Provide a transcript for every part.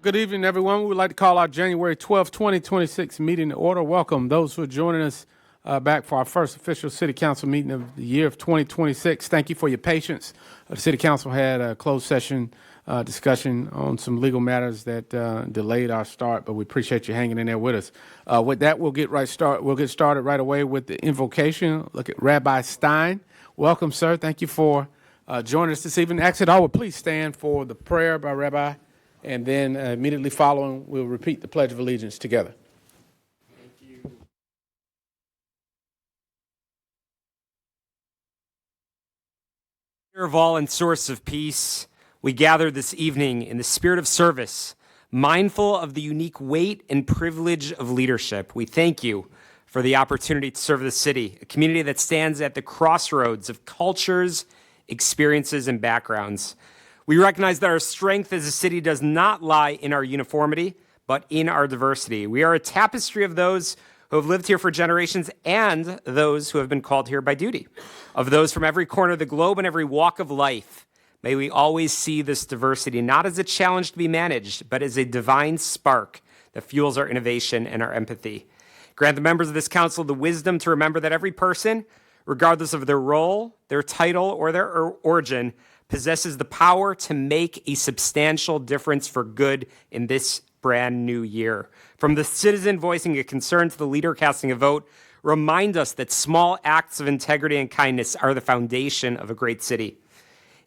Good evening, everyone. We would like to call our January 12, 2026 meeting to order. Welcome those who are joining us back for our first official City Council meeting of the year of 2026. Thank you for your patience. The City Council had a closed session discussion on some legal matters that delayed our start, but we appreciate you hanging in there with us. With that, we'll get started right away with the invocation. Look at Rabbi Stein. Welcome, sir. Thank you for joining us this evening. Ask that all would please stand for the prayer by Rabbi. And then immediately following, we'll repeat the Pledge of Allegiance together. Thank you. Of all and source of peace, we gather this evening in the spirit of service, mindful of the unique weight and privilege of leadership. We thank you for the opportunity to serve the city, a community that stands at the crossroads of cultures, experiences, and backgrounds. We recognize that our strength as a city does not lie in our uniformity, but in our diversity. We are a tapestry of those who have lived here for generations and those who have been called here by duty. Of those from every corner of the globe and every walk of life, may we always see this diversity not as a challenge to be managed, but as a divine spark that fuels our innovation and our empathy. Grant the members of this council the wisdom to remember that every person, regardless of their role, their title, or their origin, possesses the power to make a substantial difference for good in this brand new year. From the citizen voicing a concern to the leader casting a vote, remind us that small acts of integrity and kindness are the foundation of a great city.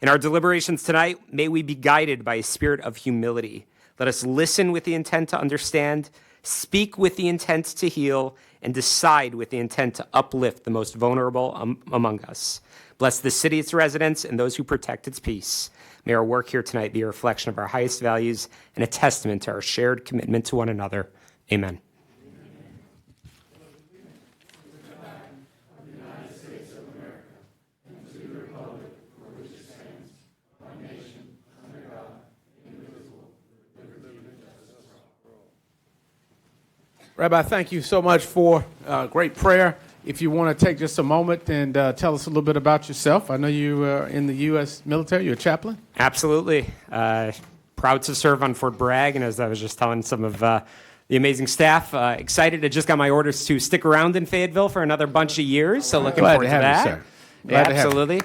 In our deliberations tonight, may we be guided by a spirit of humility. Let us listen with the intent to understand, speak with the intent to heal, and decide with the intent to uplift the most vulnerable among us. Bless the city, its residents, and those who protect its peace. May our work here tonight be a reflection of our highest values and a testament to our shared commitment to one another. Amen. Rabbi, thank you so much for great prayer. If you want to take just a moment and tell us a little bit about yourself. I know you are in the U.S. military. You're a chaplain? Absolutely. Proud to serve on Fort Bragg, and as I was just telling some of the amazing staff, excited. I just got my orders to stick around in Fayetteville for another bunch of years, so looking forward to that. Glad to have you, sir. Glad to have you. Absolutely.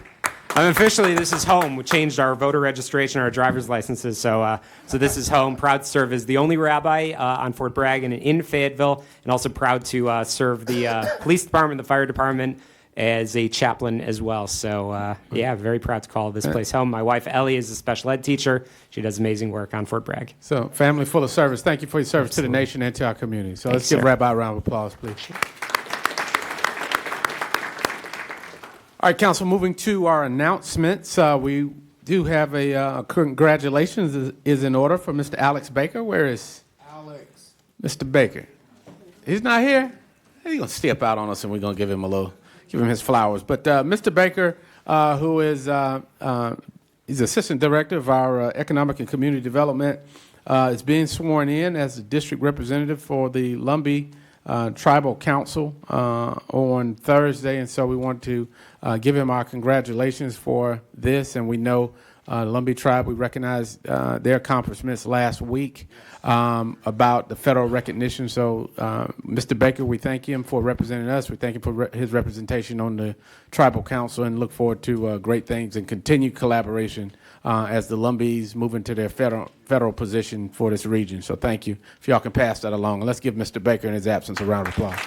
I'm officially, this is home. We changed our voter registration, our driver's licenses, so this is home. Proud to serve as the only rabbi on Fort Bragg and in Fayetteville, and also proud to serve the police department, the fire department, as a chaplain as well. So, very proud to call this place home. My wife, Ellie, is a special ed teacher. She does amazing work on Fort Bragg. So, family full of service. Thank you for your service to the nation and to our community. So, let's give Rabbi a round of applause, please. All right, Council, moving to our announcements. We do have a congratulations is in order for Mr. Alex Baker. Where is Alex? Mr. Baker. He's not here? He's going to step out on us and we're going to give him his flowers. But Mr. Baker, who is he's Assistant Director of our Economic and Community Development, is being sworn in as the District Representative for the Lumbee Tribal Council on Thursday, and so we want to give him our congratulations for this. And we know Lumbee Tribe, we recognize their accomplishments last week about the federal recognition. So, Mr. Baker, we thank him for representing us. We thank him for his representation on the Tribal Council, and look forward to great things and continued collaboration as the Lumbees move into their federal position for this region. So thank you. If y'all can pass that along. And let's give Mr. Baker in his absence a round of applause.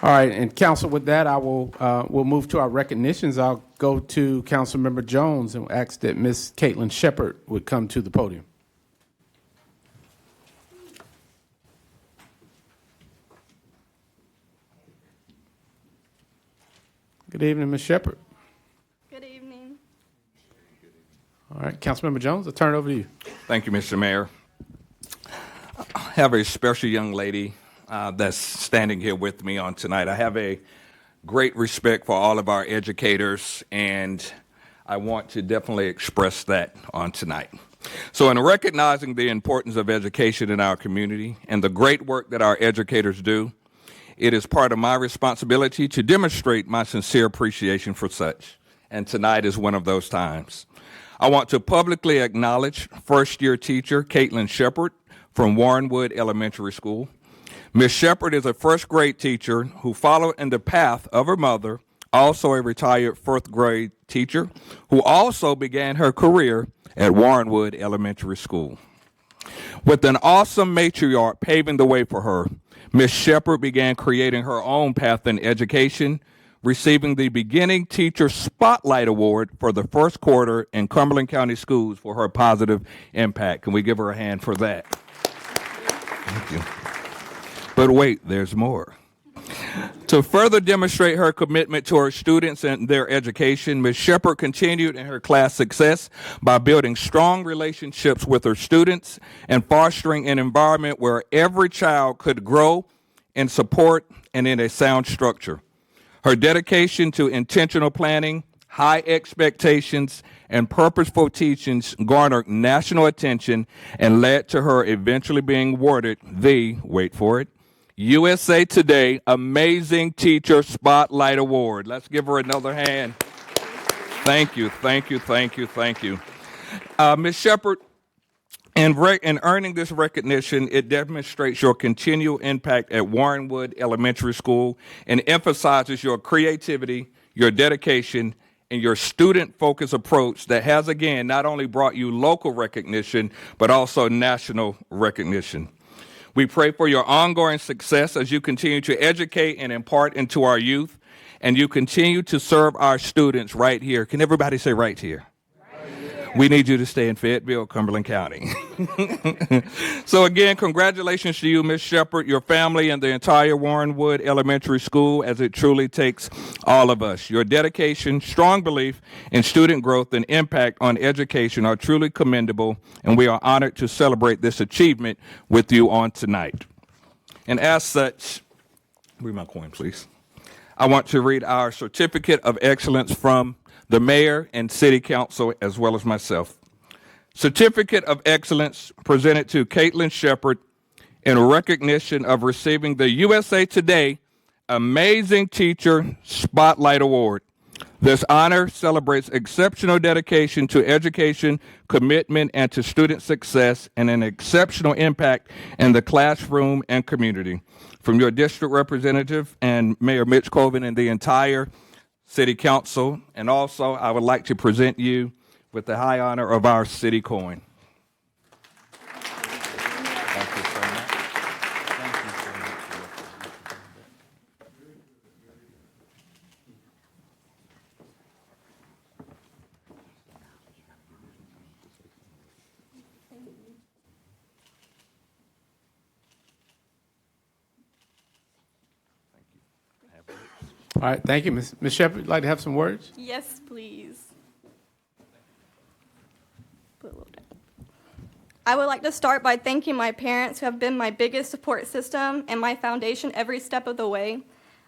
All right, and Council, with that, we'll move to our recognitions. I'll go to Councilmember Jones and ask that Ms. Caitlin Shepard would come to the podium. Good evening, Ms. Shepard. Good evening. All right, Councilmember Jones, I'll turn it over to you. Thank you, Mr. Mayor. I have a special young lady that's standing here with me on tonight. I have a great respect for all of our educators, and I want to definitely express that on tonight. So in recognizing the importance of education in our community and the great work that our educators do, it is part of my responsibility to demonstrate my sincere appreciation for such. And tonight is one of those times. I want to publicly acknowledge first-year teacher Caitlin Shepard from Warrenwood Elementary School. Ms. Shepard is a first-grade teacher who followed in the path of her mother, also a retired fourth-grade teacher, who also began her career at Warrenwood Elementary School. With an awesome matriarch paving the way for her, Ms. Shepard began creating her own path in education, receiving the Beginning Teacher Spotlight Award for the first quarter in Cumberland County Schools for her positive impact. Can we give her a hand for that? Thank you. But wait, there's more. To further demonstrate her commitment to her students and their education, Ms. Shepard continued in her class success by building strong relationships with her students and fostering an environment where every child could grow in support and in a sound structure. Her dedication to intentional planning, high expectations, and purposeful teachings garnered national attention and led to her eventually being awarded the, wait for it, USA Today Amazing Teacher Spotlight Award. Let's give her another hand. Thank you, thank you, thank you, thank you. Ms. Shepard, in earning this recognition, it demonstrates your continual impact at Warrenwood Elementary School and emphasizes your creativity, your dedication, and your student-focused approach that has, again, not only brought you local recognition, but also national recognition. We pray for your ongoing success as you continue to educate and impart into our youth, and you continue to serve our students right here. Can everybody say right here? We need you to stay in Fayetteville, Cumberland County. So again, congratulations to you, Ms. Shepard, your family, and the entire Warrenwood Elementary School, as it truly takes all of us. Your dedication, strong belief in student growth, and impact on education are truly commendable, and we are honored to celebrate this achievement with you on tonight. And as such, read my coin, please. I want to read our Certificate of Excellence from the Mayor and City Council, as well as myself. Certificate of Excellence presented to Caitlin Shepard in recognition of receiving the USA Today Amazing Teacher Spotlight Award. This honor celebrates exceptional dedication to education, commitment, and to student success, and an exceptional impact in the classroom and community. From your district representative and Mayor Mitch Colvin and the entire City Council, and also I would like to present you with the high honor of our city coin. Thank you so much. Thank you so much. All right, thank you, Ms. Shepard. You'd like to have some words? Yes, please. Put a little down. I would like to start by thanking my parents, who have been my biggest support system and my foundation every step of the way.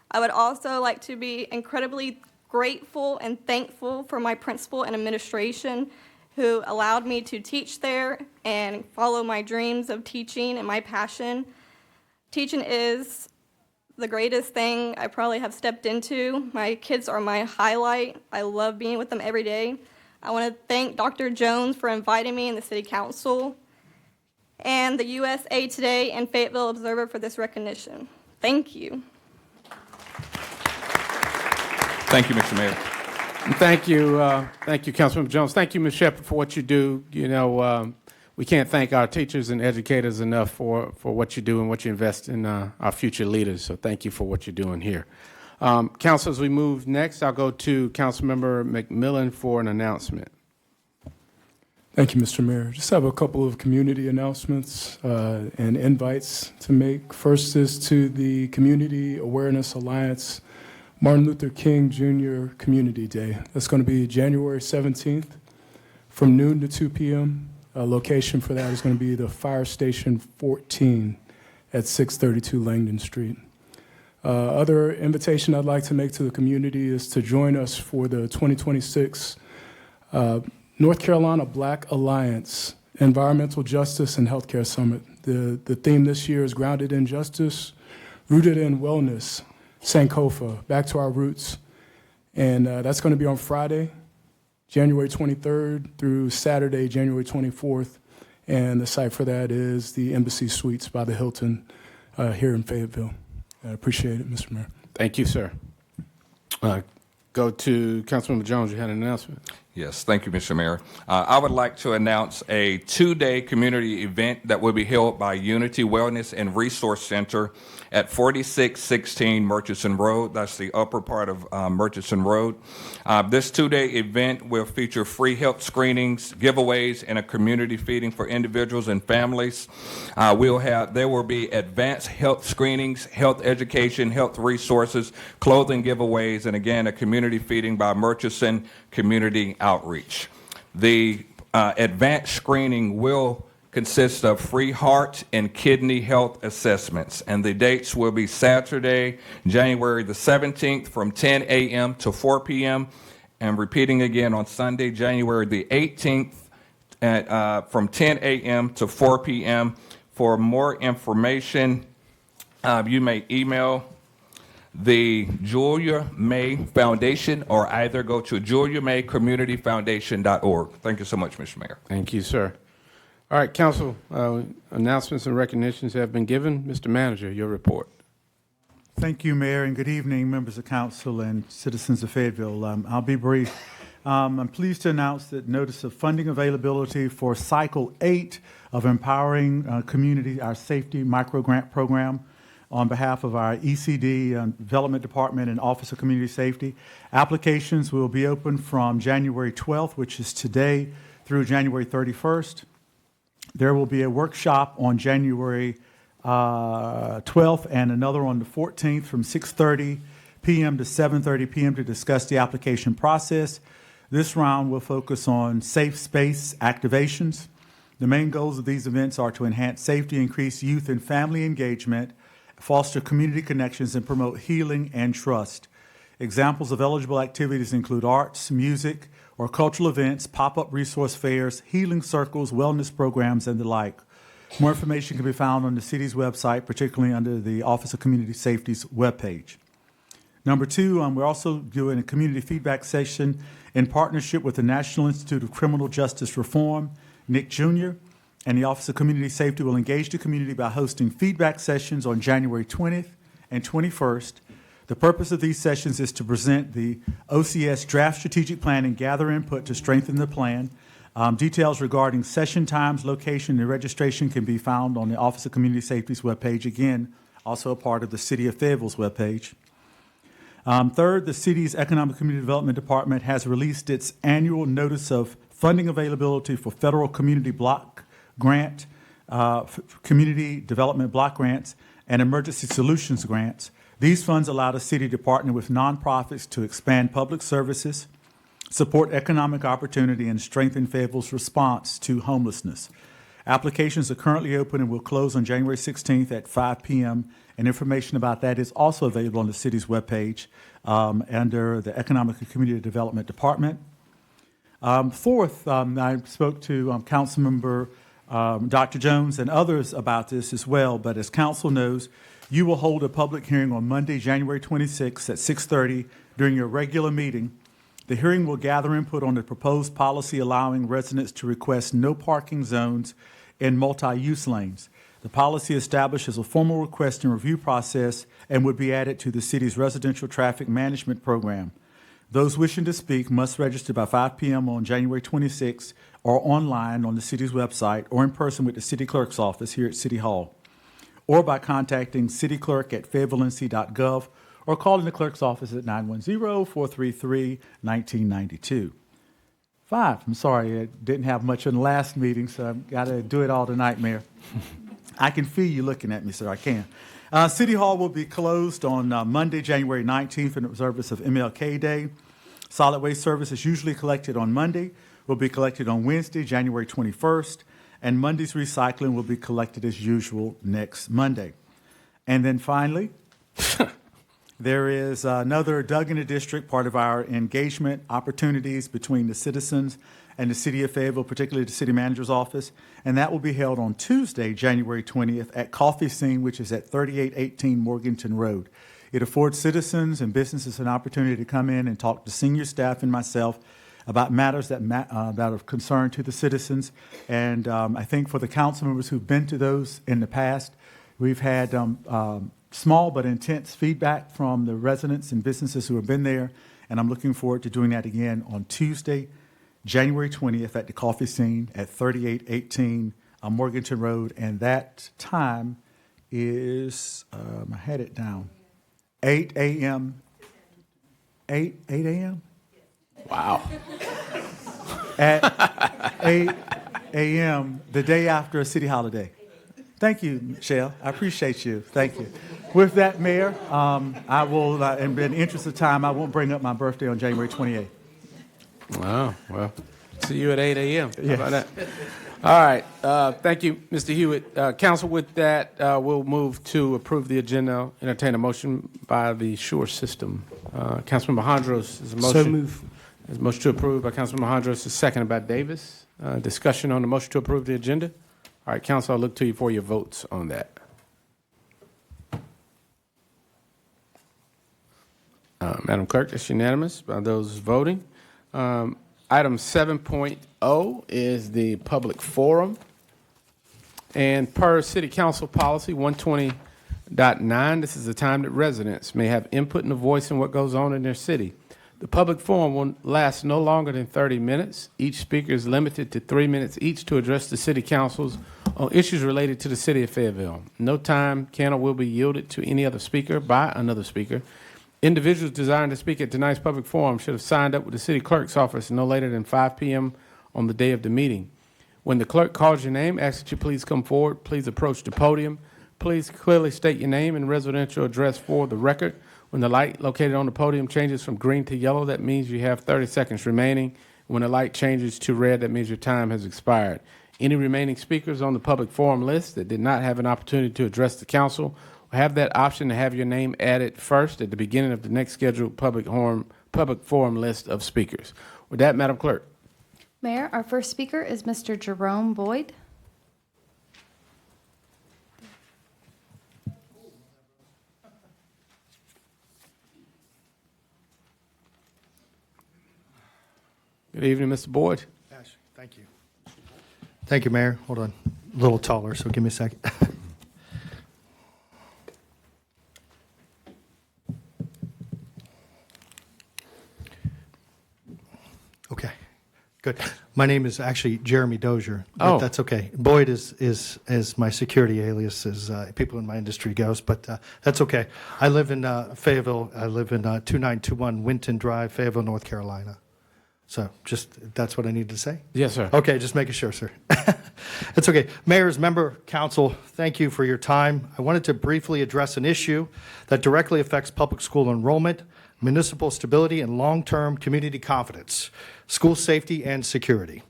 I would also like to be incredibly grateful and thankful for my principal and administration, who allowed me to teach there and follow my dreams of teaching and my passion. Teaching is the greatest thing I probably have stepped into. My kids are my highlight. I love being with them every day. I want to thank Dr. Jones for inviting me in the City Council, and the USA Today and Fayetteville Observer for this recognition. Thank you. Thank you, Mr. Mayor. Thank you, Councilmember Jones. Thank you, Ms. Shepard, for what you do. You know, we can't thank our teachers and educators enough for what you do and what you invest in our future leaders. So thank you for what you're doing here. Council, as we move next, I'll go to Councilmember McMillan for an announcement. Thank you, Mr. Mayor. Just have a couple of community announcements and invites to make. First is to the Community Awareness Alliance Martin Luther King Jr. Community Day. That's going to be January 17th from noon to 2 p.m. Location for that is going to be the Fire Station 14 at 632 Langdon Street. Other invitation I'd like to make to the community is to join us for the 2026 North Carolina Black Alliance Environmental Justice and Healthcare Summit. The theme this year is Grounded in Justice, Rooted in Wellness, Sankofa, Back to Our Roots. And that's going to be on Friday, January 23rd through Saturday, January 24th. And the site for that is the Embassy Suites by the Hilton here in Fayetteville. I appreciate it, Mr. Mayor. Thank you, sir. Go to Councilmember Jones. You had an announcement. Yes, thank you, Mr. Mayor. I would like to announce a 2-day community event that will be held by Unity Wellness and Resource Center at 4616 Murchison Road. That's the upper part of Murchison Road. This 2-day event will feature free health screenings, giveaways, and a community feeding for individuals and families. There will be advanced health screenings, health education, health resources, clothing giveaways, and again, a community feeding by Murchison Community Outreach. The advanced screening will consist of free heart and kidney health assessments, and the dates will be Saturday, January the 17th from 10 a.m. to 4 p.m., and repeating again on Sunday, January the 18th from 10 a.m. to 4 p.m. For more information, you may email the Julia May Foundation or either go to juliamaycommunityfoundation.org. Thank you so much, Mr. Mayor. Thank you, sir. All right, council, announcements and recognitions have been given. Mr. Manager, your report. Thank you, Mayor, and good evening, members of council and citizens of Fayetteville. I'll be brief. I'm pleased to announce that notice of funding availability for Cycle 8 of Empowering Community, our Safety Micro-Grant Program, on behalf of our ECD Development Department and Office of Community Safety. Applications will be open from January 12th, which is today, through January 31st. There will be a workshop on January 12th and another on the 14th from 6:30 p.m. to 7:30 p.m. to discuss the application process. This round will focus on safe space activations. The main goals of these events are to enhance safety, increase youth and family engagement, foster community connections, and promote healing and trust. Examples of eligible activities include arts, music, or cultural events, pop-up resource fairs, healing circles, wellness programs, and the like. More information can be found on the city's website, particularly under the Office of Community Safety's webpage. Number two, we're also doing a community feedback session in partnership with the National Institute of Criminal Justice Reform. Nick Jr. and the Office of Community Safety will engage the community by hosting feedback sessions on January 20th and 21st. The purpose of these sessions is to present the OCS draft strategic plan and gather input to strengthen the plan. Details regarding session times, location, and registration can be found on the Office of Community Safety's webpage, again, also a part of the City of Fayetteville's webpage. Third, the city's Economic Community Development Department has released its annual notice of funding availability for federal community block grant, community development block grants, and emergency solutions grants. These funds allow the city to partner with nonprofits to expand public services, support economic opportunity, and strengthen Fayetteville's response to homelessness. Applications are currently open and will close on January 16th at 5 p.m., and information about that is also available on the city's webpage under the Economic and Community Development Department. Fourth, I spoke to Councilmember Dr. Jones and others about this as well, but as council knows, you will hold a public hearing on Monday, January 26th at 6:30 during your regular meeting. The hearing will gather input on the proposed policy allowing residents to request no parking zones in multi-use lanes. The policy establishes a formal request and review process and would be added to the city's residential traffic management program. Those wishing to speak must register by 5 p.m. on January 26th or online on the city's website or in person with the city clerk's office here at City Hall, or by contacting cityclerk@fayettevillennc.gov or calling the clerk's office at 910-433-1992. 5, I'm sorry, I didn't have much in the last meeting, so I've got to do it all tonight, Mayor. I can feel you looking at me, sir, I can. City Hall will be closed on Monday, January 19th in observance of MLK Day. Solid waste services usually collected on Monday will be collected on Wednesday, January 21st, and Monday's recycling will be collected as usual next Monday. And then finally, there is another Doug in the District, part of our engagement opportunities between the citizens and the City of Fayetteville, particularly the City Manager's Office, and that will be held on Tuesday, January 20th at Coffee Scene, which is at 3818 Morganton Road. It affords citizens and businesses an opportunity to come in and talk to senior staff and myself about matters that are of concern to the citizens. And I think for the council members who've been to those in the past, we've had small but intense feedback from the residents and businesses who have been there. And I'm looking forward to doing that again on Tuesday, January 20th at the Coffee Scene at 3818 Morganton Road. And that time is, I had it down, 8 a.m. 8 a.m.? Wow. At 8 a.m. the day after a city holiday. Thank you, Michelle. I appreciate you. Thank you. With that, Mayor, I will, in the interest of time, I won't bring up my birthday on January 28th. Wow. Well, see you at 8 a.m. How Yes. about that? All right. Thank you, Mr. Hewitt. Council, with that, we'll move to approve the agenda. Entertain a motion by the Shore System. Councilmember Hondros is a motion. So move. There's a motion to approve by Councilmember Hondros, is seconded by Davis. Discussion on the motion to approve the agenda. All right, Council, I'll look to you for your votes on that. Madam Clerk, that's unanimous by those voting. Item 7.0 is the public forum. And per City Council Policy 120.9, this is the time that residents may have input and a voice in what goes on in their city. The public forum will last no longer than 30 minutes. Each speaker is limited to 3 minutes each to address the City Councils on issues related to the City of Fayetteville. No time can or will be yielded to any other speaker by another speaker. Individuals desiring to speak at tonight's public forum should have signed up with the City Clerk's office no later than 5 p.m. on the day of the meeting. When the clerk calls your name, ask that you please come forward. Please approach the podium. Please clearly state your name and residential address for the record. When the light located on the podium changes from green to yellow, that means you have 30 seconds remaining. When the light changes to red, that means your time has expired. Any remaining speakers on the public forum list that did not have an opportunity to address the council will have that option to have your name added first at the beginning of the next scheduled public forum list of speakers. With that, Madam Clerk. Mayor, our first speaker is Mr. Jerome Boyd. Good evening, Mr. Boyd. Yes, thank you. Thank you, Mayor. Hold on. A little taller, so give me a second. Okay, good. My name is actually Jeremy Dozier, but Oh. that's okay. Boyd is my security alias, as people in my industry goes, but that's okay. I live in Fayetteville. I live in 2921 Winton Drive, Fayetteville, North Carolina. So just, that's what I need to say? Yes, sir. Okay, just making sure, sir. It's okay. Mayors, member, council, thank you for your time. I wanted to briefly address an issue that directly affects public school enrollment, municipal stability, and long-term community confidence, school safety and security.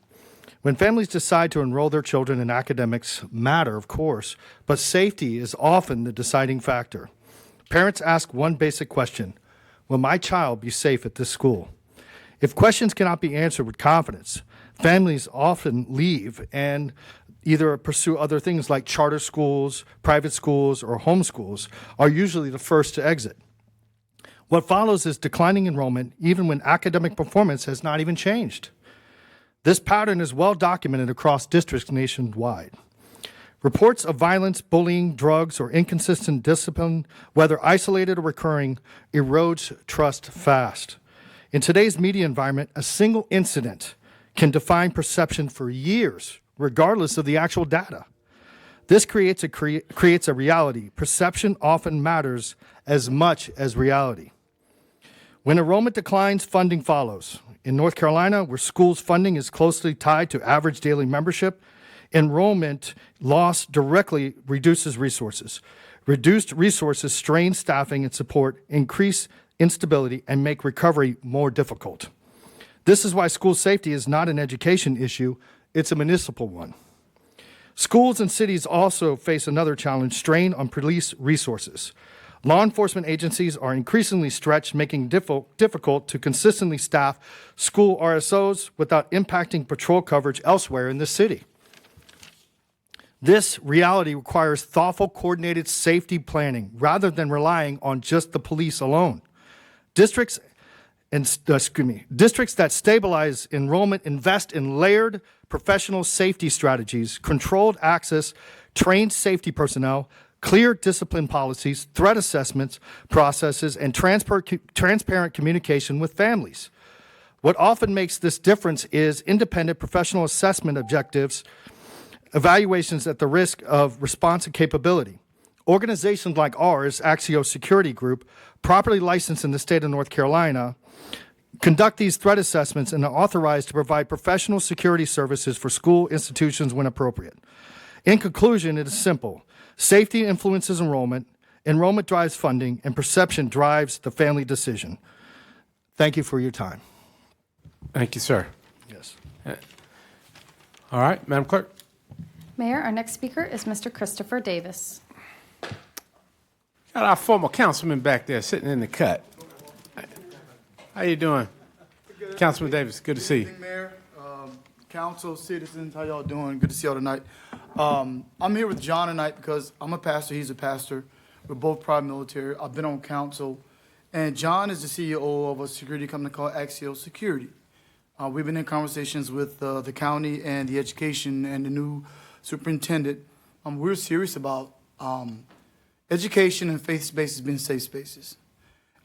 When families decide to enroll their children in academics matter, of course, but safety is often the deciding factor. Parents ask one basic question: will my child be safe at this school? If questions cannot be answered with confidence, families often leave and either pursue other things like charter schools, private schools, or homeschools are usually the first to exit. What follows is declining enrollment even when academic performance has not even changed. This pattern is well documented across districts nationwide. Reports of violence, bullying, drugs, or inconsistent discipline, whether isolated or recurring, erodes trust fast. In today's media environment, a single incident can define perception for years, regardless of the actual data. This creates a reality. Perception often matters as much as reality. When enrollment declines, funding follows. In North Carolina, where schools' funding is closely tied to average daily membership, enrollment loss directly reduces resources. Reduced resources strain staffing and support, increase instability, and make recovery more difficult. This is why school safety is not an education issue, it's a municipal one. Schools and cities also face another challenge: strain on police resources. Law enforcement agencies are increasingly stretched, making it difficult to consistently staff school RSOs without impacting patrol coverage elsewhere in the city. This reality requires thoughtful, coordinated safety planning rather than relying on just the police alone. Districts Districts that stabilize enrollment invest in layered professional safety strategies, controlled access, trained safety personnel, clear discipline policies, threat assessments processes, and transparent communication with families. What often makes this difference is independent professional assessment objectives, evaluations at the risk of response and capability. Organizations like ours, Axio Security Group, properly licensed in the state of North Carolina, conduct these threat assessments and are authorized to provide professional security services for school institutions when appropriate. In conclusion, it is simple. Safety influences enrollment, enrollment drives funding, and perception drives the family decision. Thank you for your time. Thank you, sir. Yes. All right, Madam Clerk. Mayor, our next speaker is Mr. Christopher Davis. Got our former councilman back there sitting in the cut. How you doing? Councilman Davis, good to see you. Mayor, council, citizens, how y'all doing? Good to see y'all tonight. I'm here with John tonight because I'm a pastor, he's a pastor. We're both private military. I've been on council. And John is the CEO of a security company called Axio Security. We've been in conversations with the county and the education and the new superintendent. We're serious about education and faith spaces being safe spaces.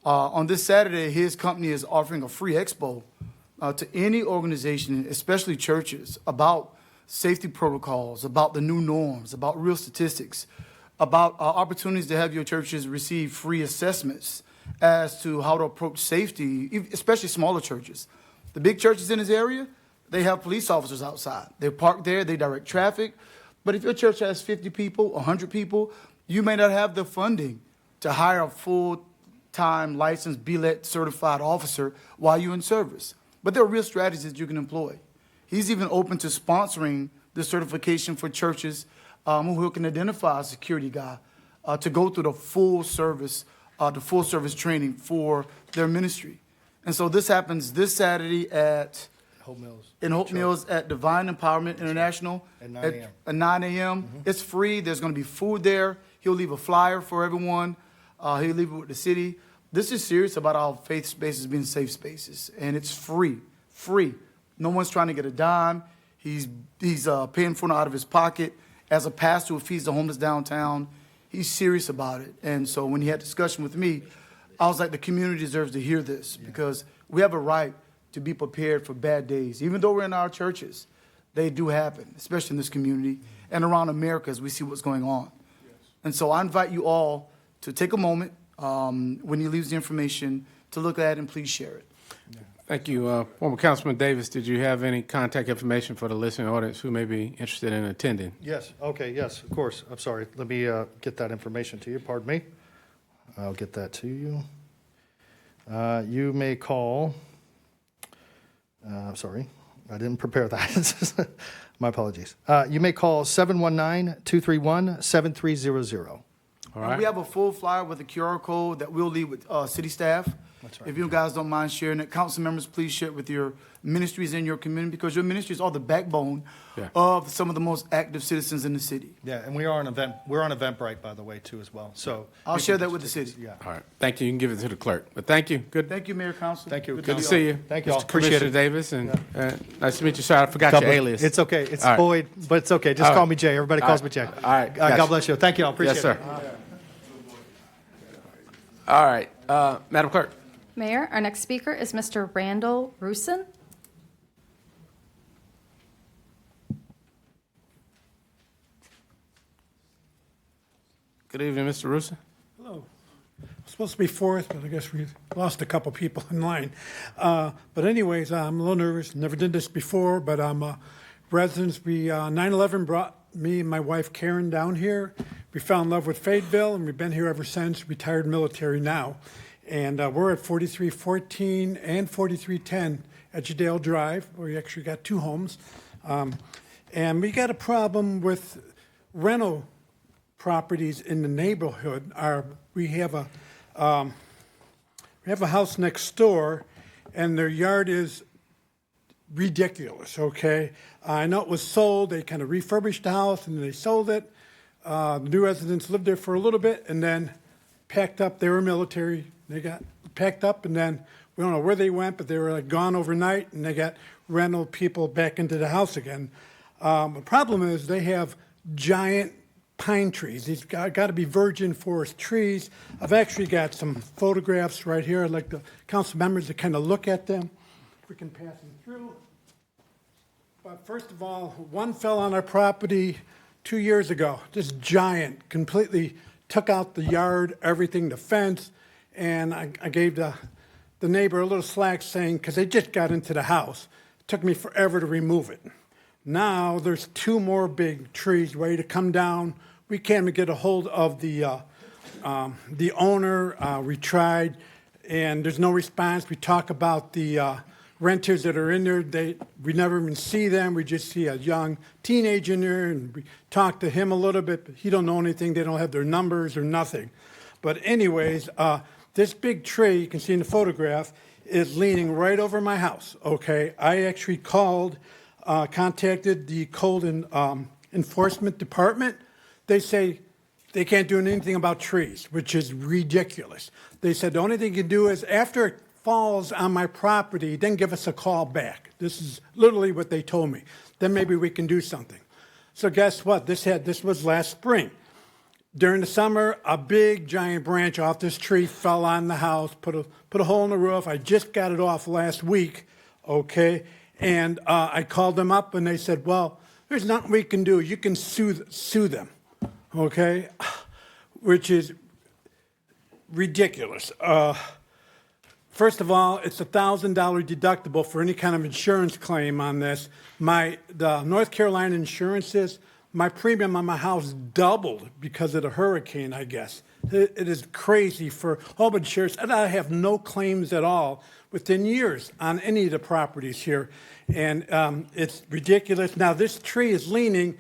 On this Saturday, his company is offering a free expo to any organization, especially churches, about safety protocols, about the new norms, about real statistics, about opportunities to have your churches receive free assessments as to how to approach safety, especially smaller churches. The big churches in this area, they have police officers outside. They're parked there, they direct traffic. But if your church has 50 people, 100 people, you may not have the funding to hire a full-time licensed BLET certified officer while you're in service. But there are real strategies that you can employ. He's even open to sponsoring the certification for churches who can identify a security guy to go through the full service training for their ministry. And so this happens this Saturday at Hope Mills. In Hope Mills at Divine Empowerment International At 9 a.m. At 9 a.m. It's free. There's going to be food there. He'll leave a flyer for everyone. He'll leave it with the city. This is serious about our faith spaces being safe spaces, and it's free. Free. No one's trying to get a dime. He's paying for it out of his pocket. As a pastor who feeds the homeless downtown, he's serious about it. And so when he had discussion with me, I was like, the community deserves to hear this because we have a right to be prepared for bad days. Even though we're in our churches, they do happen, especially in this community and around America as we see what's going on. And so I invite you all to take a moment when he leaves the information to look at it and please share it. Thank you. Former Councilman Davis, did you have any contact information for the listening audience who may be interested in attending? Yes, okay, yes, of course. I'm sorry. Let me get that information to you. Pardon me. I'll get that to you. You may call, sorry, I didn't prepare that. My apologies. You may call 719-231-7300. All right. We have a full flyer with a QR code that we'll leave with city staff. That's right. If you guys don't mind sharing it, council members, please share it with your ministries in your community because your ministries are the backbone of some of the most active citizens in the city. Yeah, and we are on event. We're on Eventbrite, by the way, too, as well. So I'll share that with the city. Yeah. All right. Thank you. You can give it to the clerk. But thank you. Good. Thank you, Mayor, Council. Thank you. Good Good to be see all. you. Thank you all. Mr. Appreciate Commissioner it. Davis, and nice to meet you, sir. I forgot your alias. It's okay. It's All right. Boyd, but it's okay. Just All call right. me Jay. Everybody calls me Jay. All right. Gotcha. God bless you. Thank you all. Appreciate Yes, sir. it. All right. Madam Clerk. Mayor, our next speaker is Mr. Randall Rusin. Good evening, Mr. Russo. Hello. Supposed to be fourth, but I guess we lost a couple people in line. But anyways, I'm a little nervous. Never did this before, but residents, 9/11 brought me and my wife Karen down here. We fell in love with Fayetteville, and we've been here ever since, retired military now. And we're at 4314 and 4310 Edgedale Drive, where we actually got two homes. And we got a problem with rental properties in the neighborhood. We have a house next door, and their yard is ridiculous, okay? I know it was sold. They kind of refurbished the house, and they sold it. The new residents lived there for a little bit and then packed up. They were military. They got packed up and then We don't know where they went, but they were like gone overnight, and they got rental people back into the house again. The problem is they have giant pine trees. These got to be virgin forest trees. I've actually got some photographs right here. I'd like the council members to kind of look at them. If we can pass them through. But first of all, one fell on our property 2 years ago. This giant completely took out the yard, everything, the fence, and I gave the neighbor a little slack saying, because they just got into the house, it took me forever to remove it. Now there's 2 more big trees ready to come down. We can't even get a hold of the owner. We tried, and there's no response. We talk about the renters that are in there. We never even see them. We just see a young teenager in there, and we talk to him a little bit, but he don't know anything. They don't have their numbers or nothing. But anyways, this big tree, you can see in the photograph, is leaning right over my house, okay? I actually contacted the code enforcement department. They say they can't do anything about trees, which is ridiculous. They said the only thing you can do is after it falls on my property, then give us a call back. This is literally what they told me. Then maybe we can do something. So guess what? This was last spring. During the summer, a big giant branch off this tree fell on the house, put a hole in the roof. I just got it off last week, okay? And I called them up, and they said, well, there's nothing we can do. You can sue them, okay? Which is ridiculous. First of all, it's a $1,000 deductible for any kind of insurance claim on this. The North Carolina insurances, my premium on my house doubled because of the hurricane, I guess. It is crazy for home insurance, and I have no claims at all within years on any of the properties here. And it's ridiculous. Now, this tree is leaning.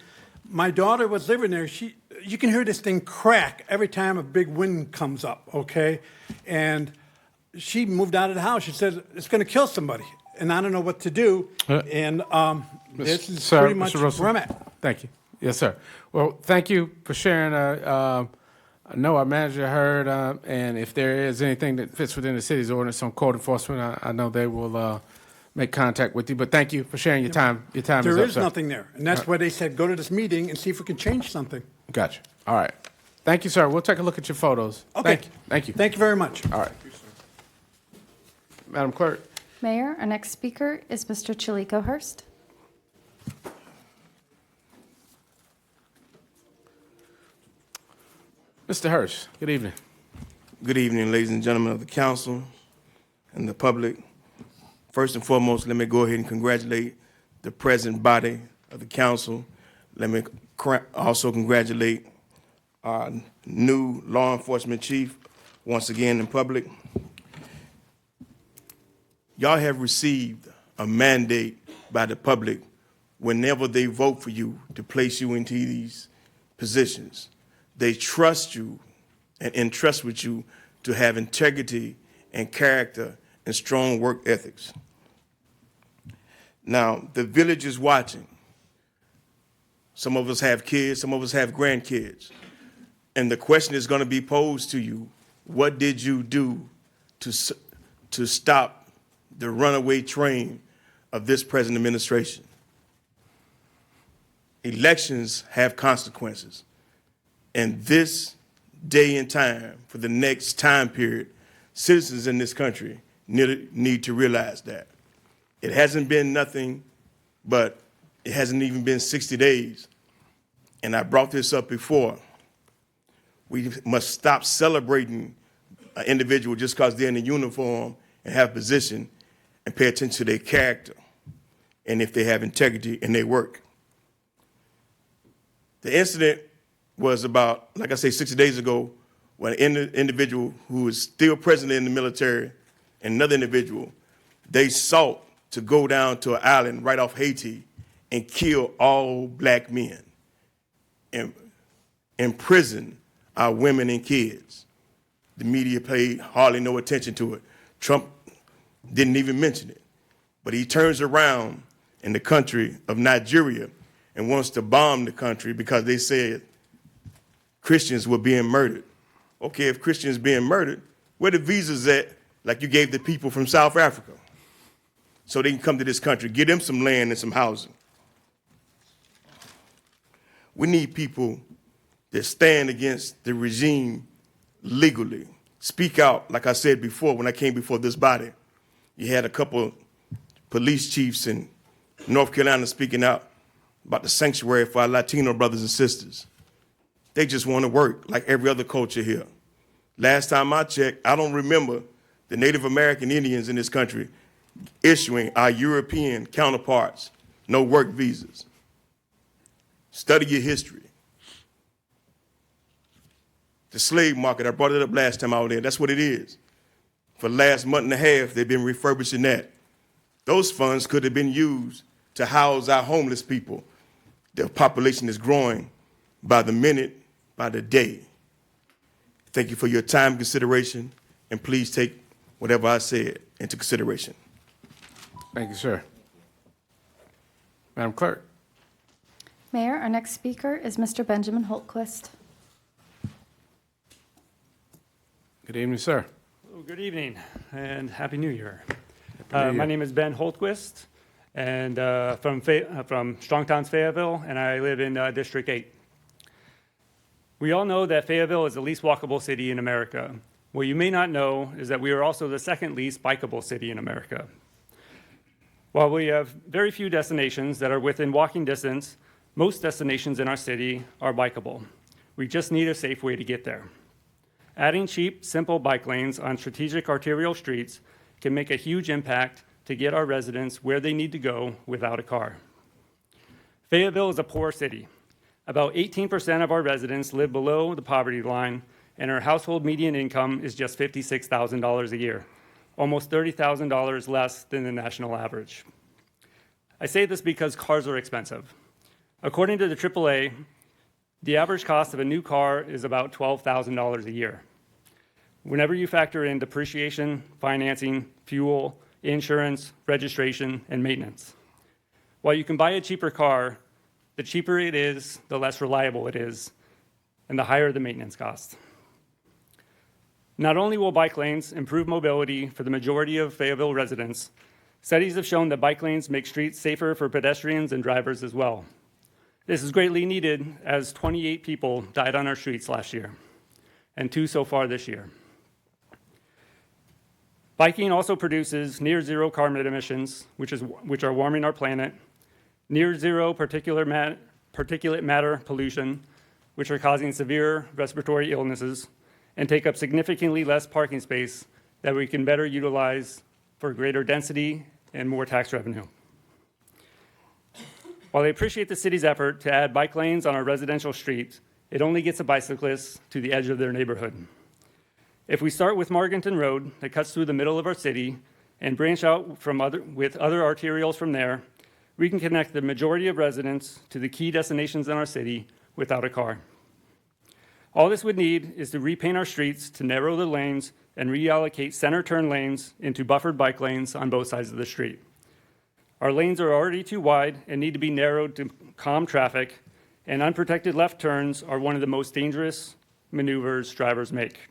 My daughter was living there. You can hear this thing crack every time a big wind comes up, okay? And she moved out of the house. She said, it's going to kill somebody, and I don't know what to do. And this is pretty much where I'm at. Thank you. Yes, sir. Well, thank you for sharing. I know our manager heard, and if there is anything that fits within the city's ordinance on code enforcement, I know they will make contact with you. But thank you for sharing your time. Your time is up, There is sir. nothing there, and that's why they said go to this meeting and see if we can change something. Gotcha. All right. Thank you, sir. We'll take a look at your photos. Okay. Thank you. Thank you. Thank you very much. All right. Madam Clerk. Mayor, our next speaker is Mr. Chilico Hurst. Mr. Hirsch, good evening. Good evening, ladies and gentlemen of the council and the public. First and foremost, let me go ahead and congratulate the present body of the council. Let me also congratulate our new law enforcement chief once again in public. Y'all have received a mandate by the public whenever they vote for you to place you into these positions. They trust you and entrust with you to have integrity and character and strong work ethics. Now, the village is watching. Some of us have kids, some of us have grandkids. And the question is going to be posed to you, what did you do to stop the runaway train of this present administration? Elections have consequences. And this day and time, for the next time period, citizens in this country need to realize that. It hasn't been nothing, but it hasn't even been 60 days. And I brought this up before. We must stop celebrating an individual just because they're in a uniform and have position, and pay attention to their character and if they have integrity in their work. The incident was about, like I say, 60 days ago, when an individual who is still present in the military and another individual, they sought to go down to an island right off Haiti and kill all black men and imprison our women and kids. The media paid hardly no attention to it. Trump didn't even mention it. But he turns around in the country of Nigeria and wants to bomb the country because they said Christians were being murdered. Okay, if Christians being murdered, where the visas at like you gave the people from South Africa so they can come to this country. Give them some land and some housing. We need people that stand against the regime legally. Speak out, like I said before when I came before this body. You had a couple police chiefs in North Carolina speaking out about the sanctuary for our Latino brothers and sisters. They just want to work like every other culture here. Last time I checked, I don't remember the Native American Indians in this country issuing our European counterparts no work visas. Study your history. The slave market, I brought it up last time I was there. That's what it is. For the last month and a half, they've been refurbishing that. Those funds could have been used to house our homeless people. The population is growing by the minute, by the day. Thank you for your time and consideration, and please take whatever I said into consideration. Thank you, sir. Madam Clerk. Mayor, our next speaker is Mr. Benjamin Holtquist. Good evening, sir. Well, good evening and Happy New Year. New Year. My name is Ben Holtquist and from Strongtowns, Fayetteville, and I live in District 8. We all know that Fayetteville is the least walkable city in America. What you may not know is that we are also the second least bikeable city in America. While we have very few destinations that are within walking distance, most destinations in our city are bikeable. We just need a safe way to get there. Adding cheap, simple bike lanes on strategic arterial streets can make a huge impact to get our residents where they need to go without a car. Fayetteville is a poor city. About 18% of our residents live below the poverty line, and our household median income is just $56,000 a year, almost $30,000 less than the national average. I say this because cars are expensive. According to the AAA, the average cost of a new car is about $12,000 a year. Whenever you factor in depreciation, financing, fuel, insurance, registration, and maintenance. While you can buy a cheaper car, the cheaper it is, the less reliable it is, and the higher the maintenance cost. Not only will bike lanes improve mobility for the majority of Fayetteville residents, studies have shown that bike lanes make streets safer for pedestrians and drivers as well. This is greatly needed as 28 people died on our streets last year, and 2 so far this year. Biking also produces near zero carbon emissions, which are warming our planet, near zero particulate matter pollution, which are causing severe respiratory illnesses, and take up significantly less parking space that we can better utilize for greater density and more tax revenue. While I appreciate the city's effort to add bike lanes on our residential streets, it only gets a bicyclist to the edge of their neighborhood. If we start with Morganton Road that cuts through the middle of our city and branch out with other arterials from there, we can connect the majority of residents to the key destinations in our city without a car. All this would need is to repaint our streets to narrow the lanes and reallocate center turn lanes into buffered bike lanes on both sides of the street. Our lanes are already too wide and need to be narrowed to calm traffic, and unprotected left turns are one of the most dangerous maneuvers drivers make.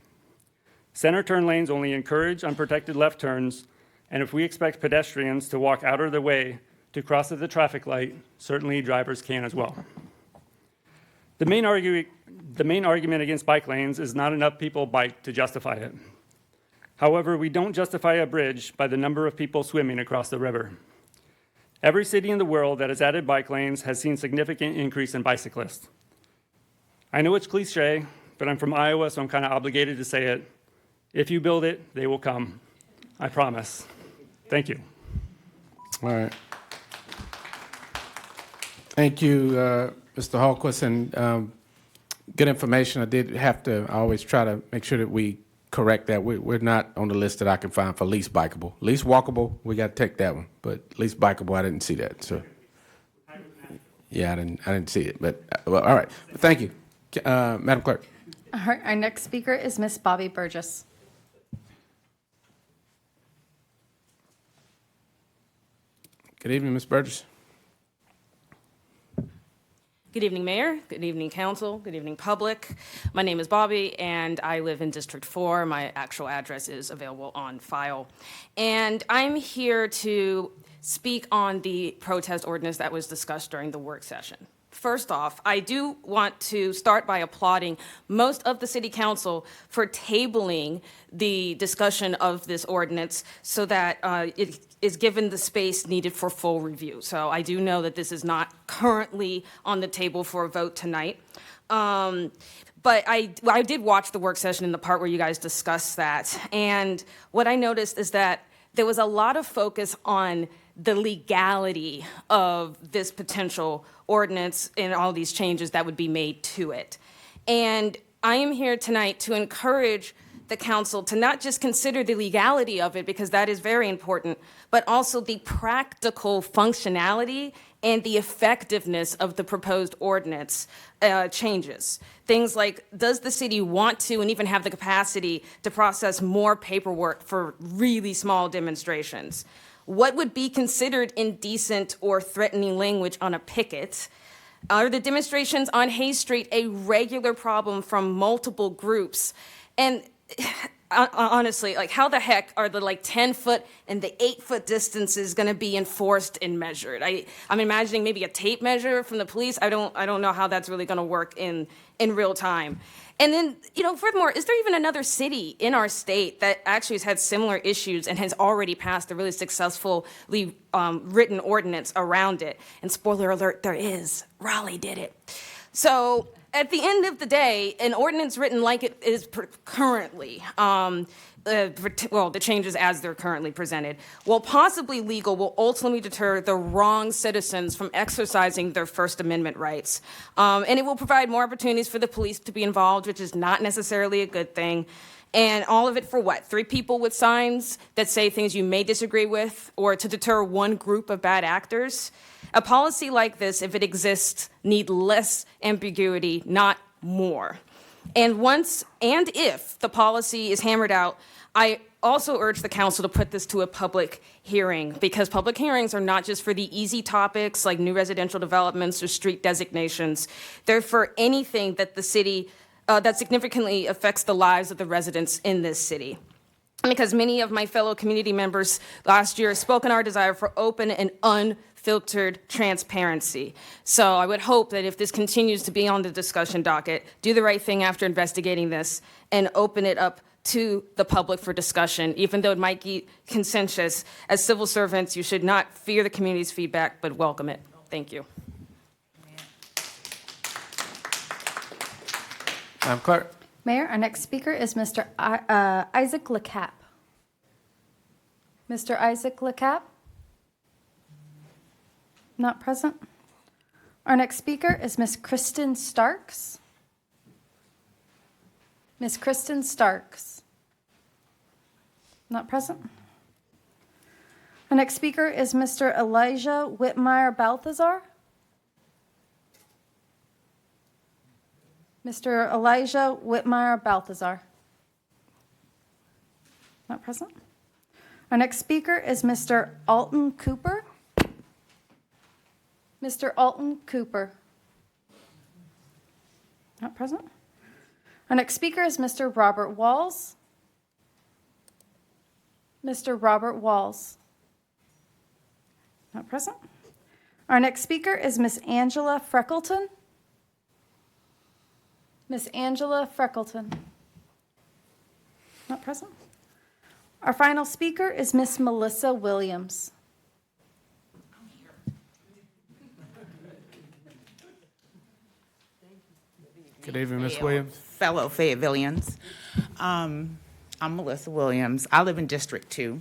Center turn lanes only encourage unprotected left turns, and if we expect pedestrians to walk out of their way to cross at the traffic light, certainly drivers can as well. The main argument against bike lanes is not enough people bike to justify it. However, we don't justify a bridge by the number of people swimming across the river. Every city in the world that has added bike lanes has seen significant increase in bicyclists. I know it's cliche, but I'm from Iowa, so I'm kind of obligated to say it. If you build it, they will come. I promise. Thank you. All right. Thank you, Mr. Holquist, and good information. I always try to make sure that we correct that. We're not on the list that I can find for least bikeable. Least walkable, we got to take that one, but least bikeable, I didn't see that. So, yeah, I didn't see it, but well, all right. Thank you, Madam Clerk. Our next speaker is Miss Bobby Burgess. Good evening, Ms. Burgess. Good evening, Mayor. Good evening, Council. Good evening, public. My name is Bobby, and I live in District 4. My actual address is available on file. And I'm here to speak on the protest ordinance that was discussed during the work session. First off, I do want to start by applauding most of the City Council for tabling the discussion of this ordinance so that it is given the space needed for full review. So I do know that this is not currently on the table for a vote tonight. But I did watch the work session in the part where you guys discussed that. And what I noticed is that there was a lot of focus on the legality of this potential ordinance and all these changes that would be made to it. And I am here tonight to encourage the council to not just consider the legality of it, because that is very important, but also the practical functionality and the effectiveness of the proposed ordinance changes. Things like, does the city want to and even have the capacity to process more paperwork for really small demonstrations? What would be considered indecent or threatening language on a picket? Are the demonstrations on Hay Street a regular problem from multiple groups? And honestly, like, how the heck are the 10-foot and the 8-foot distances going to be enforced and measured? I'm imagining maybe a tape measure from the police. I don't know how that's really going to work in real time. And then, furthermore, is there even another city in our state that actually has had similar issues and has already passed a really successfully written ordinance around it? And spoiler alert, there is. Raleigh did it. So at the end of the day, an ordinance written like it is currently, the changes as they're currently presented, while possibly legal, will ultimately deter the wrong citizens from exercising their First Amendment rights. And it will provide more opportunities for the police to be involved, which is not necessarily a good thing. And all of it for what? 3 people with signs that say things you may disagree with, or to deter one group of bad actors? A policy like this, if it exists, need less ambiguity, not more. And if the policy is hammered out, I also urge the council to put this to a public hearing, because public hearings are not just for the easy topics like new residential developments or street designations. They're for anything that the city, that significantly affects the lives of the residents in this city. Because many of my fellow community members last year spoke on our desire for open and unfiltered transparency. So I would hope that if this continues to be on the discussion docket, do the right thing after investigating this and open it up to the public for discussion, even though it might be contentious. As civil servants, you should not fear the community's feedback, but welcome it. Thank you. Madam Clerk. Mayor, our next speaker is Mr. Isaac LeCap. Mr. Isaac LeCap? Not present. Our next speaker is Ms. Kristen Starks. Ms. Kristen Starks? Not present. Our next speaker is Mr. Elijah Whitmire Balthazar. Mr. Elijah Whitmire Balthazar? Not present. Our next speaker is Mr. Alton Cooper. Mr. Alton Cooper? Not present. Our next speaker is Mr. Robert Walls. Mr. Robert Walls? Not present. Our next speaker is Miss Angela Freckleton. Miss Angela Freckleton? Not present. Our final speaker is Miss Melissa Williams. Good evening, Ms. Williams. Fellow Fayettevilleans. I'm Melissa Williams. I live in District 2.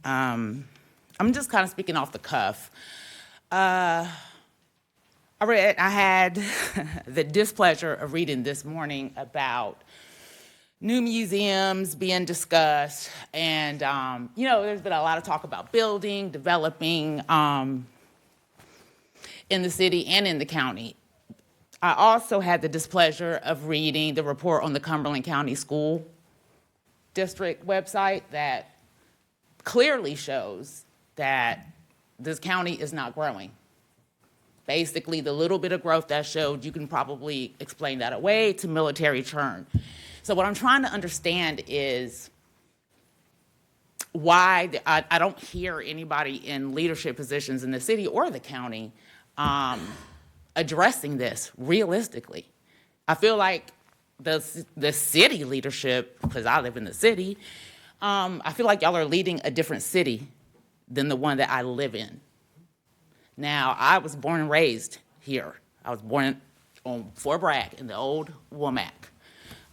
I'm just kind of speaking off the cuff. I had the displeasure of reading this morning about new museums being discussed, and there's been a lot of talk about building, developing in the city and in the county. I also had the displeasure of reading the report on the Cumberland County School District website that clearly shows that this county is not growing. Basically, the little bit of growth that showed, you can probably explain that away to military churn. So what I'm trying to understand is why I don't hear anybody in leadership positions in the city or the county addressing this realistically. I feel like the city leadership, because I live in the city, I feel like y'all are leading a different city than the one that I live in. Now, I was born and raised here. I was born on Fort Bragg in the old Womack.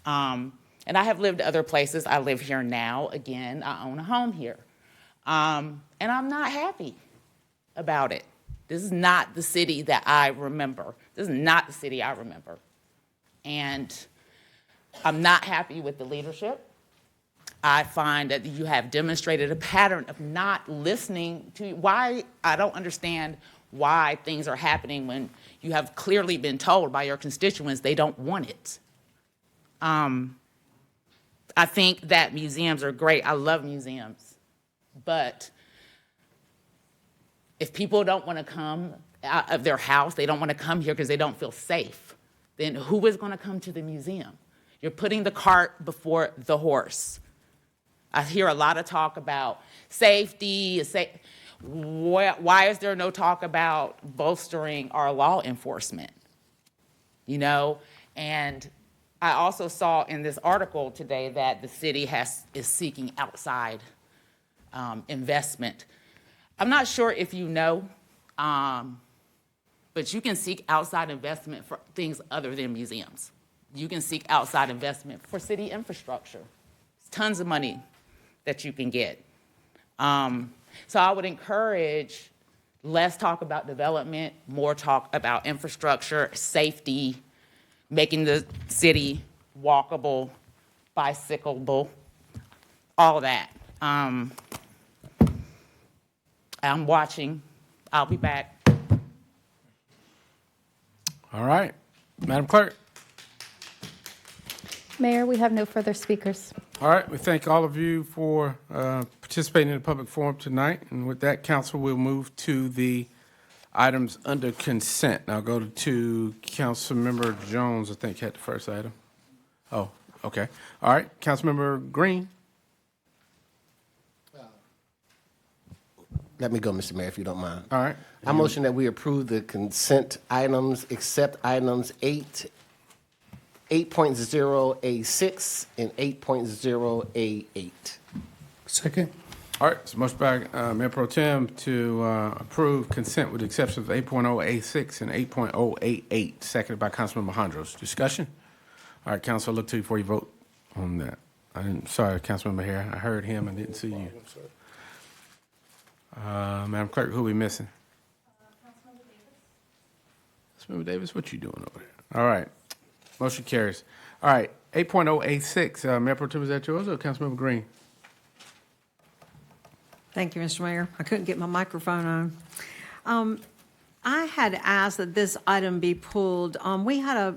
And I have lived other places. I live here now. Again, I own a home here. And I'm not happy about it. This is not the city that I remember. This is not the city I remember. And I'm not happy with the leadership. I find that you have demonstrated a pattern of not listening to why. I don't understand why things are happening when you have clearly been told by your constituents they don't want it. I think that museums are great. I love museums. But if people don't want to come out of their house, they don't want to come here because they don't feel safe, then who is going to come to the museum? You're putting the cart before the horse. I hear a lot of talk about safety. Why is there no talk about bolstering our law enforcement? You know, and I also saw in this article today that the city is seeking outside investment. I'm not sure if you know, but you can seek outside investment for things other than museums. You can seek outside investment for city infrastructure. There's tons of money that you can get. So I would encourage less talk about development, more talk about infrastructure, safety, making the city walkable, bicyclable, all that. I'm watching. I'll be back. All right. Madam Clerk. Mayor, we have no further speakers. All right. We thank all of you for participating in the public forum tonight. And with that, council, we'll move to the items under consent. I'll go to Councilmember Jones, I think, had the first item. Oh, okay. All right. Councilmember Green. Let me go, Mr. Mayor, if you don't mind. All right. I motion that we approve the consent items except items 8.0A6 and 8.0A8. Second. All right. So motion by Mayor Pro Tem to approve consent with the exception of 8.0A6 and 8.0A8, seconded by Councilmember Hondros. Discussion? All right, Council, I'll look to you before you vote on that. Sorry, Councilmember Hare. I heard him. I didn't see you. Madam Clerk, who are we missing? Councilmember Davis, what you doing over there? All right. Motion carries. All right. 8.0A6. Mayor Pro Tem, is that yours or Councilmember Green? Thank you, Mr. Mayor. I couldn't get my microphone on. I had asked that this item be pulled. We had a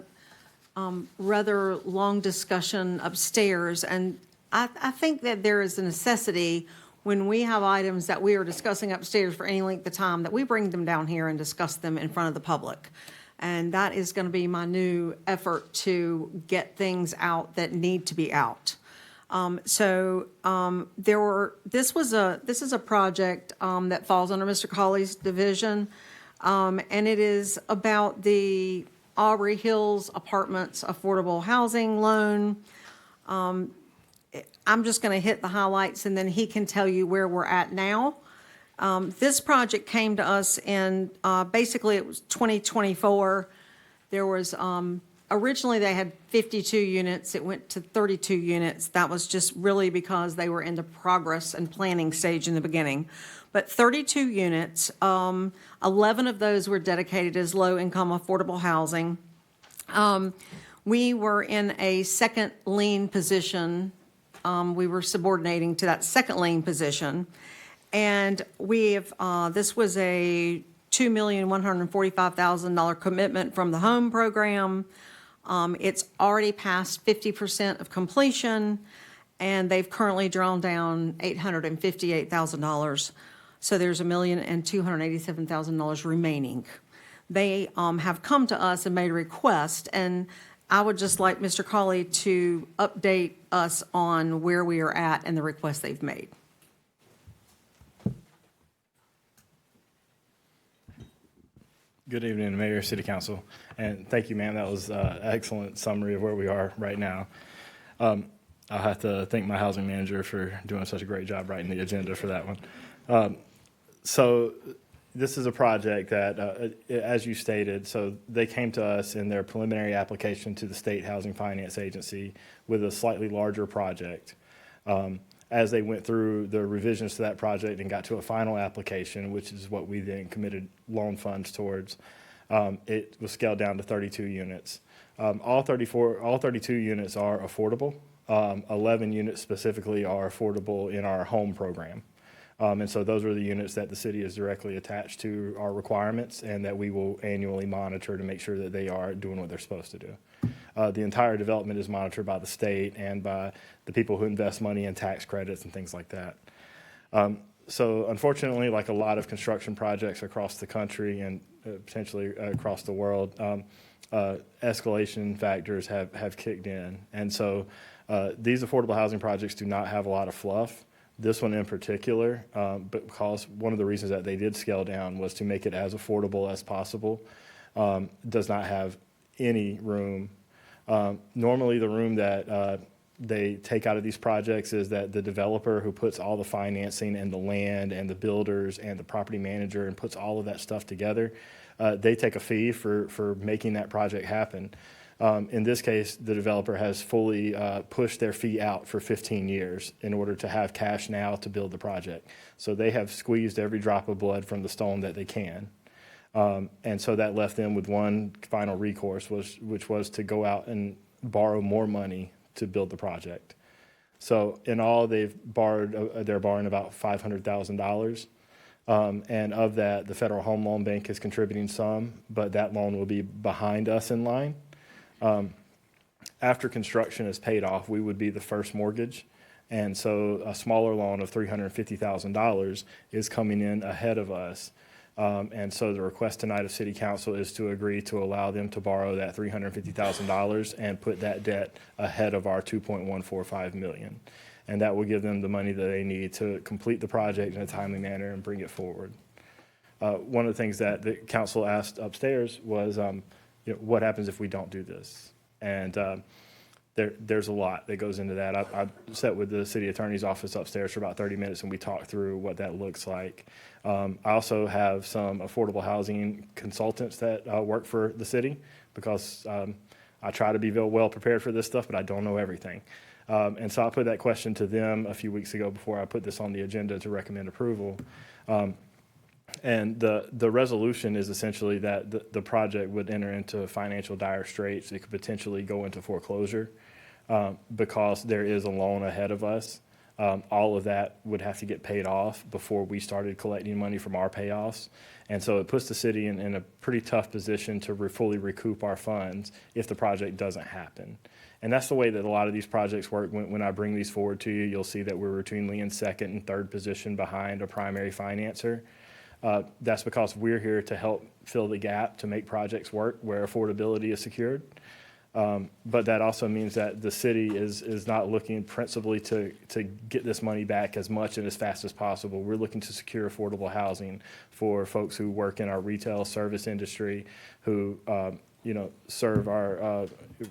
rather long discussion upstairs, and I think that there is a necessity when we have items that we are discussing upstairs for any length of time that we bring them down here and discuss them in front of the public. And that is going to be my new effort to get things out that need to be out. This is a project that falls under Mr. Colley's division, and it is about the Aubrey Hills Apartments Affordable Housing Loan. I'm just going to hit the highlights, and then he can tell you where we're at now. This project came to us in, basically it was 2024. There was, originally they had 52 units. It went to 32 units. That was just really because they were in the progress and planning stage in the beginning. But 32 units, 11 of those were dedicated as low-income affordable housing. We were in a second lien position. We were subordinating to that second lien position. And we have, this was a $2,145,000 commitment from the home program. It's already past 50% of completion, and they've currently drawn down $858,000. So there's $1,287,000 remaining. they have come to us and made a request, and I would just like Mr. Cawley to update us on where we are at and the request they've made. Good evening, Mayor, City Council, and thank you, ma'am. That was an excellent summary of where we are right now. I'll have to thank my housing manager for doing such a great job writing the agenda for that one. So this is a project that, as you stated, so they came to us in their preliminary application to the State Housing Finance Agency with a slightly larger project. As they went through the revisions to that project and got to a final application, which is what we then committed loan funds towards, it was scaled down to 32 units. All 32 units are affordable. 11 units specifically are affordable in our home program. And so those are the units that the city is directly attached to our requirements and that we will annually monitor to make sure that they are doing what they're supposed to do. The entire development is monitored by the state and by the people who invest money in tax credits and things like that. So unfortunately, like a lot of construction projects across the country and potentially across the world, escalation factors have kicked in. And so these affordable housing projects do not have a lot of fluff. This one in particular, because one of the reasons that they did scale down was to make it as affordable as possible, does not have any room. Normally the room that they take out of these projects is that the developer who puts all the financing and the land and the builders and the property manager and puts all of that stuff together, they take a fee for making that project happen. In this case, the developer has fully pushed their fee out for 15 years in order to have cash now to build the project. So they have squeezed every drop of blood from the stone that they can. And so that left them with one final recourse, which was to go out and borrow more money to build the project. So in all, they're borrowing about $500,000. And of that, the Federal Home Loan Bank is contributing some, but that loan will be behind us in line. After construction is paid off, we would be the first mortgage. And so a smaller loan of $350,000 is coming in ahead of us. And so the request tonight of City Council is to agree to allow them to borrow that $350,000 and put that debt ahead of our $2.145 million. And that will give them the money that they need to complete the project in a timely manner and bring it forward. One of the things that the council asked upstairs was, what happens if we don't do this? And there's a lot that goes into that. I sat with the city attorney's office upstairs for about 30 minutes and we talked through what that looks like. I also have some affordable housing consultants that work for the city because I try to be well prepared for this stuff, but I don't know everything. And so I put that question to them a few weeks ago before I put this on the agenda to recommend approval. And the resolution is essentially that the project would enter into financial dire straits. It could potentially go into foreclosure because there is a loan ahead of us. All of that would have to get paid off before we started collecting money from our payoffs. And so it puts the city in a pretty tough position to fully recoup our funds if the project doesn't happen. And that's the way that a lot of these projects work. When I bring these forward to you, you'll see that we're routinely in second and third position behind a primary financer. That's because we're here to help fill the gap to make projects work where affordability is secured. But that also means that the city is not looking principally to get this money back as much and as fast as possible. We're looking to secure affordable housing for folks who work in our retail service industry, who serve our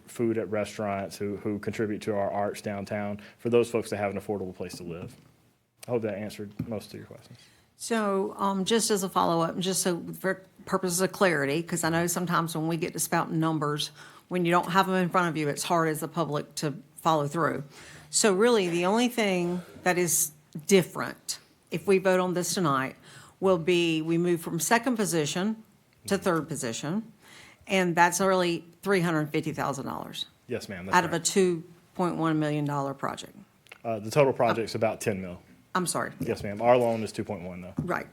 food at restaurants, who contribute to our arts downtown, for those folks to have an affordable place to live. I hope that answered most of your questions. So just as a follow-up, just so for purposes of clarity, because I know sometimes when we get to spouting numbers, when you don't have them in front of you, it's hard as the public to follow through. So really, the only thing that is different, if we vote on this tonight, will be we move from second position to third position, and that's really $350,000. Yes, ma'am. Out of a $2.1 million project. The total project's about 10 mil. I'm sorry. Yes, ma'am. Our loan is 2.1 though. Right.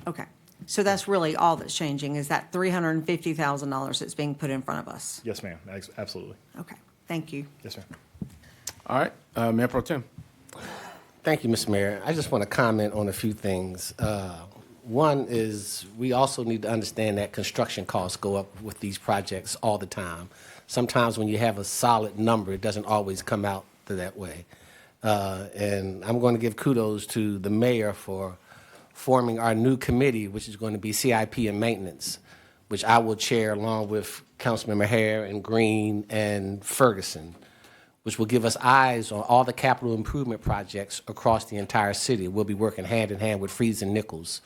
Okay. So that's really all that's changing is that $350,000 that's being put in front of us. Yes, ma'am. Absolutely. Okay. Thank you. Yes, ma'am. All right, Mayor Pro Tem. Thank you, Mr. Mayor. I just want to comment on a few things. One is we also need to understand that construction costs go up with these projects all the time. Sometimes when you have a solid number, it doesn't always come out that way. And I'm going to give kudos to the mayor for forming our new committee, which is going to be CIP and maintenance, which I will chair along with Councilmember Hare and Green and Ferguson, which will give us eyes on all the capital improvement projects across the entire city. We'll be working hand in hand with Freeds and Nichols.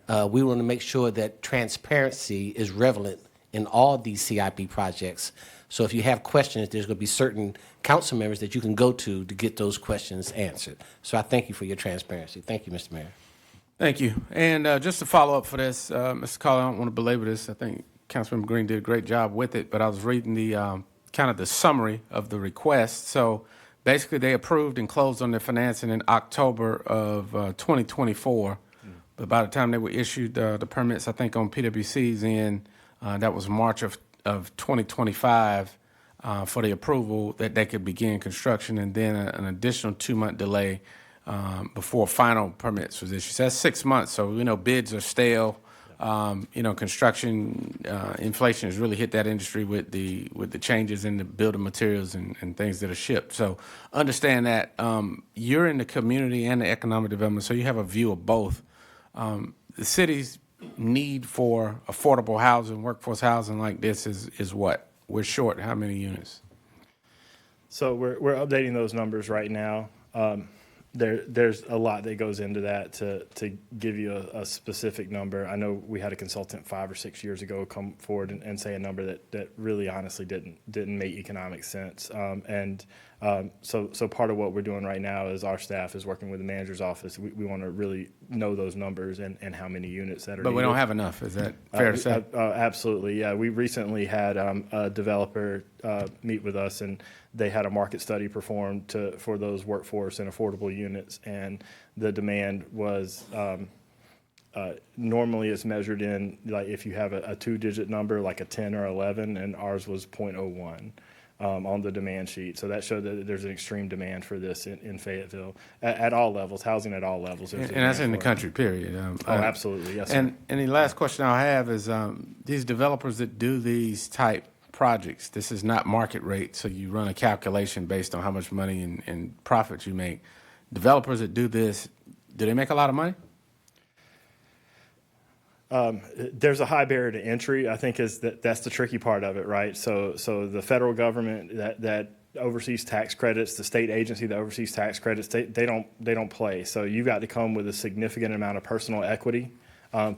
We want to make sure that transparency is relevant in all these CIP projects. So if you have questions, there's going to be certain council members that you can go to get those questions answered. So I thank you for your transparency. Thank you, Mr. Mayor. Thank you. And just to follow up for this, Mr. Colley, I don't want to belabor this. I think Councilmember Green did a great job with it, but I was reading the kind of the summary of the request. So basically they approved and closed on their financing in October of 2024. But by the time they were issued the permits, I think on PwC's end, that was March of 2025 for the approval that they could begin construction, and then an additional 2-month delay before final permits was issued. So that's 6 months. So, bids are stale. Construction inflation has really hit that industry with the changes in the building materials and things that are shipped. So understand that you're in the community and the economic development, so you have a view of both. The city's need for affordable housing, workforce housing like this is what? We're short how many units? So we're updating those numbers right now. There's a lot that goes into that to give you a specific number. I know we had a consultant 5 or 6 years ago come forward and say a number that really honestly didn't make economic sense. So part of what we're doing right now is our staff is working with the manager's office. We want to really know those numbers and how many units that are But needed. we don't have enough. Is that fair to say? Absolutely, yeah. We recently had a developer meet with us, and they had a market study performed for those workforce and affordable units, and the demand was normally it's measured in, like, if you have a 2-digit number, like a 10 or 11, and ours was 0.01 on the demand sheet. So that showed that there's an extreme demand for this in Fayetteville at all levels, housing at all levels. And that's in the country, period. Absolutely, yes, sir. And the last question I'll have is these developers that do these type projects, this is not market rate, so you run a calculation based on how much money and profits you make. Developers that do this, do they make a lot of money? There's a high barrier to entry, I think, that's the tricky part of it, right? So the federal government that oversees tax credits, the state agency that oversees tax credits, they don't play. So you've got to come with a significant amount of personal equity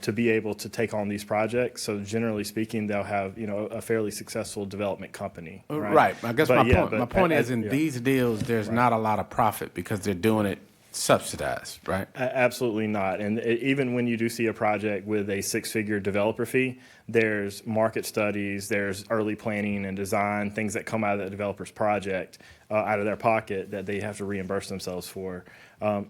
to be able to take on these projects. So generally speaking, they'll have a fairly successful development company. Right. I guess my point is in these deals, there's not a lot of profit because they're doing it subsidized, right? Absolutely not. And even when you do see a project with a 6-figure developer fee, there's market studies, there's early planning and design, things that come out of the developer's project out of their pocket that they have to reimburse themselves for.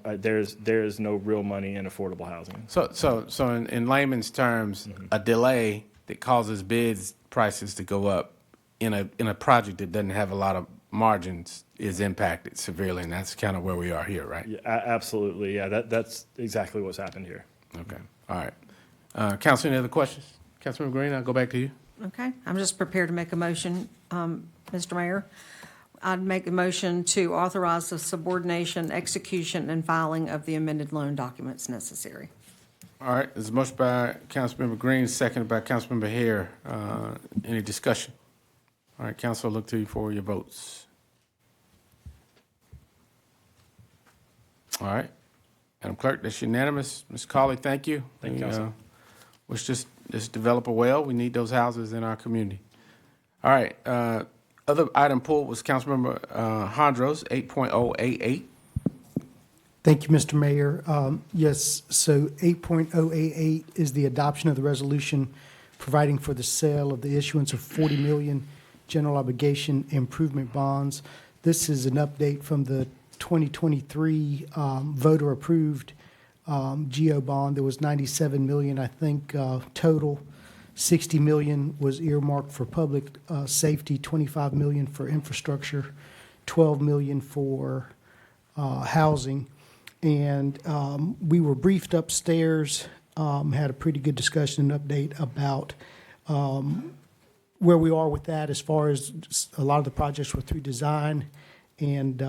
There's no real money in affordable housing. So in layman's terms, a delay that causes bids prices to go up in a project that doesn't have a lot of margins is impacted severely, and that's kind of where we are here, right? Yeah, absolutely. Yeah, that's exactly what's happened here. Okay. All right. Council, any other questions? Councilmember Green, I'll go back to you. Okay, I'm just prepared to make a motion, Mr. Mayor. I'd make a motion to authorize the subordination, execution, and filing of the amended loan documents necessary. All right, there's a motion by Councilmember Green, seconded by Councilmember Hare. Any discussion? All right, Council, look to you for your votes. All right. Madam Clerk, that's unanimous. Ms. Colley, thank you. Thank you, Council. Wish this developer well. We need those houses in our community. All right. Other item pulled was Councilmember Hondros, 8.088. Thank you, Mr. Mayor. Yes, so 8.088 is the adoption of the resolution providing for the sale of the issuance of 40 million general obligation improvement bonds. This is an update from the 2023 voter-approved GO bond. There was 97 million, I think, total. 60 million was earmarked for public safety, 25 million for infrastructure, 12 million for housing. And we were briefed upstairs had a pretty good discussion and update about where we are with that as far as a lot of the projects were through design and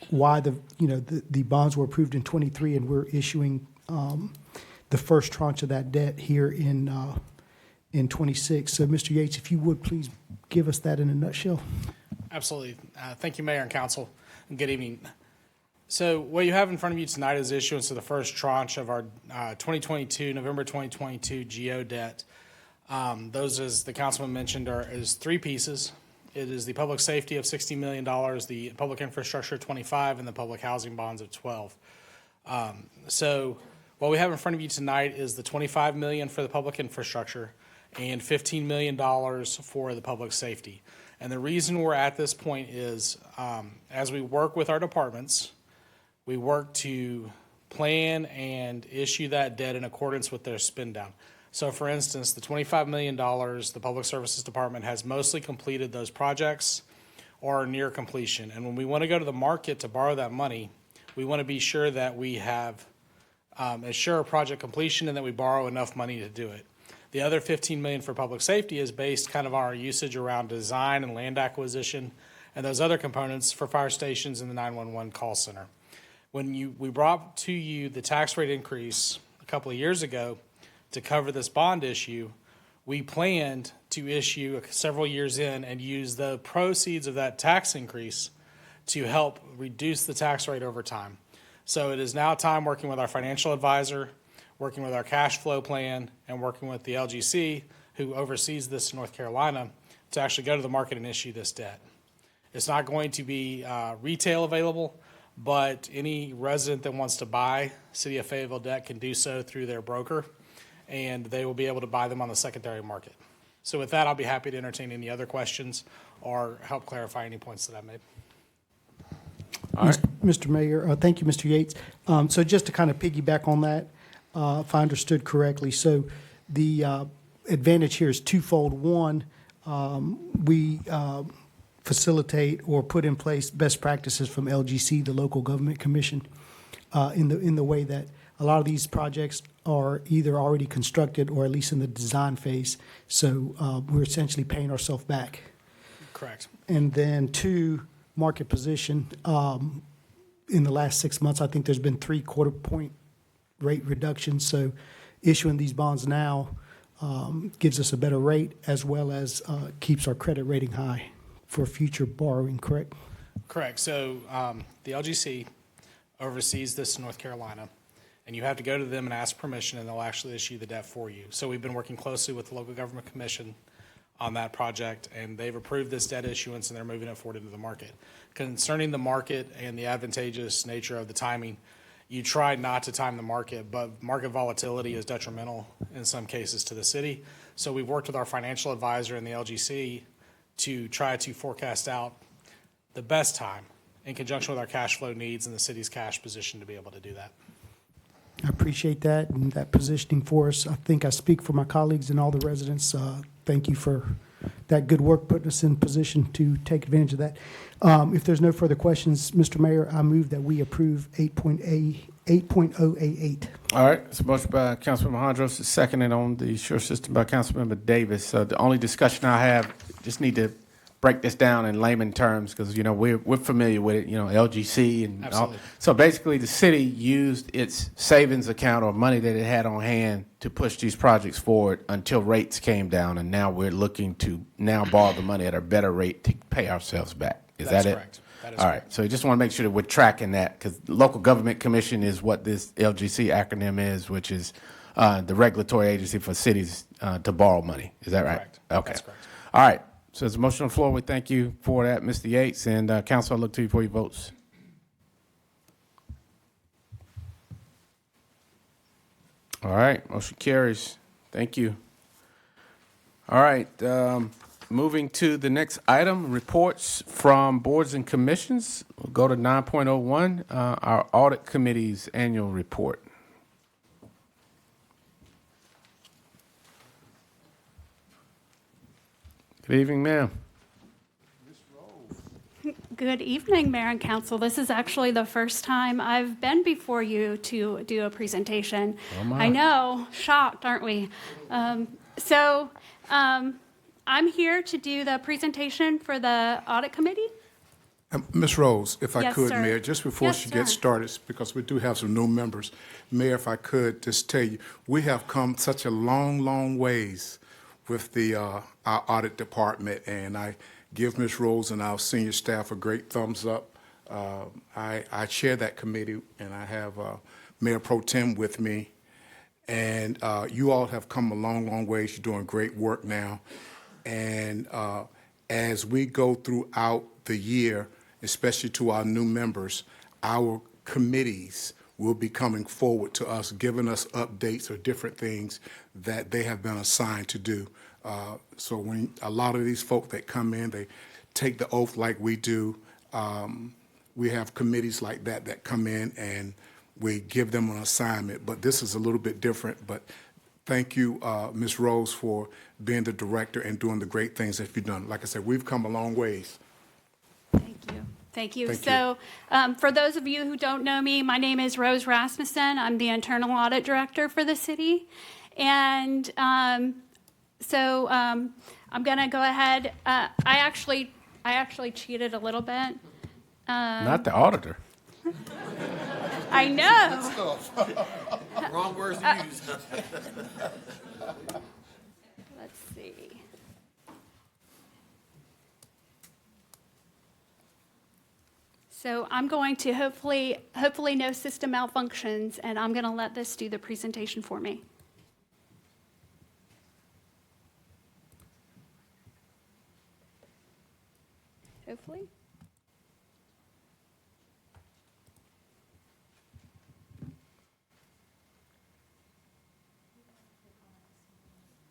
why the bonds were approved in '23 and we're issuing the first tranche of that debt here in '26. So, Mr. Yates, if you would please give us that in a nutshell. Absolutely. Thank you, Mayor and Council, and good evening. So what you have in front of you tonight is issuance of the first tranche of our November 2022 GO debt. Those, as the councilman mentioned, is three pieces. It is the public safety of $60 million, the public infrastructure 25, and the public housing bonds of 12. So what we have in front of you tonight is the $25 million for the public infrastructure and $15 million for the public safety. And the reason we're at this point is as we work with our departments, we work to plan and issue that debt in accordance with their spend down. So for instance, the $25 million, the Public Services Department has mostly completed those projects or are near completion. And when we want to go to the market to borrow that money, we want to be sure that we have assure project completion and that we borrow enough money to do it. The other $15 million for public safety is based kind of on our usage around design and land acquisition and those other components for fire stations and the 911 call center. When we brought to you the tax rate increase a couple of years ago to cover this bond issue, we planned to issue several years in and use the proceeds of that tax increase to help reduce the tax rate over time. So it is now time working with our financial advisor, working with our cash flow plan, and working with the LGC, who oversees this in North Carolina, to actually go to the market and issue this debt. It's not going to be retail available, but any resident that wants to buy City of Fayetteville debt can do so through their broker, and they will be able to buy them on the secondary market. So with that, I'll be happy to entertain any other questions or help clarify any points that I made. All right. Mr. Mayor, thank you, Mr. Yates. So just to kind of piggyback on that, if I understood correctly, so the advantage here is twofold. One, we facilitate or put in place best practices from LGC, the Local Government Commission, in the way that a lot of these projects are either already constructed or at least in the design phase. So we're essentially paying ourselves back. Correct. And then two, market position. In the last 6 months, I think there's been 3/4 point rate reductions. So issuing these bonds now gives us a better rate as well as keeps our credit rating high for future borrowing, correct? Correct. So the LGC oversees this in North Carolina, and you have to go to them and ask permission, and they'll actually issue the debt for you. So we've been working closely with the Local Government Commission on that project, and they've approved this debt issuance, and they're moving it forward into the market. Concerning the market and the advantageous nature of the timing, you try not to time the market, but market volatility is detrimental in some cases to the city. So we've worked with our financial advisor and the LGC to try to forecast out the best time in conjunction with our cash flow needs and the city's cash position to be able to do that. I appreciate that and that positioning for us. I think I speak for my colleagues and all the residents. Thank you for that good work, putting us in position to take advantage of that. If there's no further questions, Mr. Mayor, I move that we approve 8.088. All right, it's a motion by Councilmember Hondros, seconded on the Sure System by Councilmember Davis. The only discussion I have, just need to break this down in layman terms because, we're familiar with it, LGC and all. Absolutely. So basically, the city used its savings account or money that it had on hand to push these projects forward until rates came down, and now we're looking to borrow the money at a better rate to pay ourselves back. Is that it? Correct. That is All correct. right, so I just want to make sure that we're tracking that because the Local Government Commission is what this LGC acronym is, which is the regulatory agency for cities to borrow money. Is that right? Correct. Okay. That's correct. All right, so there's a motion on the floor. We thank you for that, Mr. Yates, and Council, I look to you for your votes. All right, motion carries. Thank you. All right, moving to the next item, reports from boards and commissions. We'll go to 9.01, our Audit Committee's annual report. Good evening, ma'am. Good evening, Mayor and Council. This is actually the first time I've been before you to do a presentation. Oh, my. I know, shocked, aren't we? I'm here to do the presentation for the Audit Committee. Ms. Rose, if I Yes, could, sir. Mayor, just before Yes, she gets sir. started, because we do have some new members, Mayor, if I could just tell you, we have come such a long, long ways with the our audit department, and I give Ms. Rose and our senior staff a great thumbs up. I chair that committee, and I have Mayor Pro Tem with me, and you all have come a long, long ways. You're doing great work now, and as we go throughout the year, especially to our new members, our committees will be coming forward to us, giving us updates or different things that they have been assigned to do. So when a lot of these folk that come in, they take the oath like we do. We have committees like that come in and we give them an assignment, but this is a little bit different. But thank you, Ms. Rose, for being the director and doing the great things that you've done. Like I said, we've come a long ways. Thank you. Thank So for those of you who don't know me, my name is Rose Rasmussen. I'm the Internal Audit Director for the city. And I'm going to go ahead. I actually cheated a little bit. Not the auditor. I know. Wrong words to use. Let's see. So I'm going to hopefully no system malfunctions, and I'm going to let this do the presentation for me. Hopefully.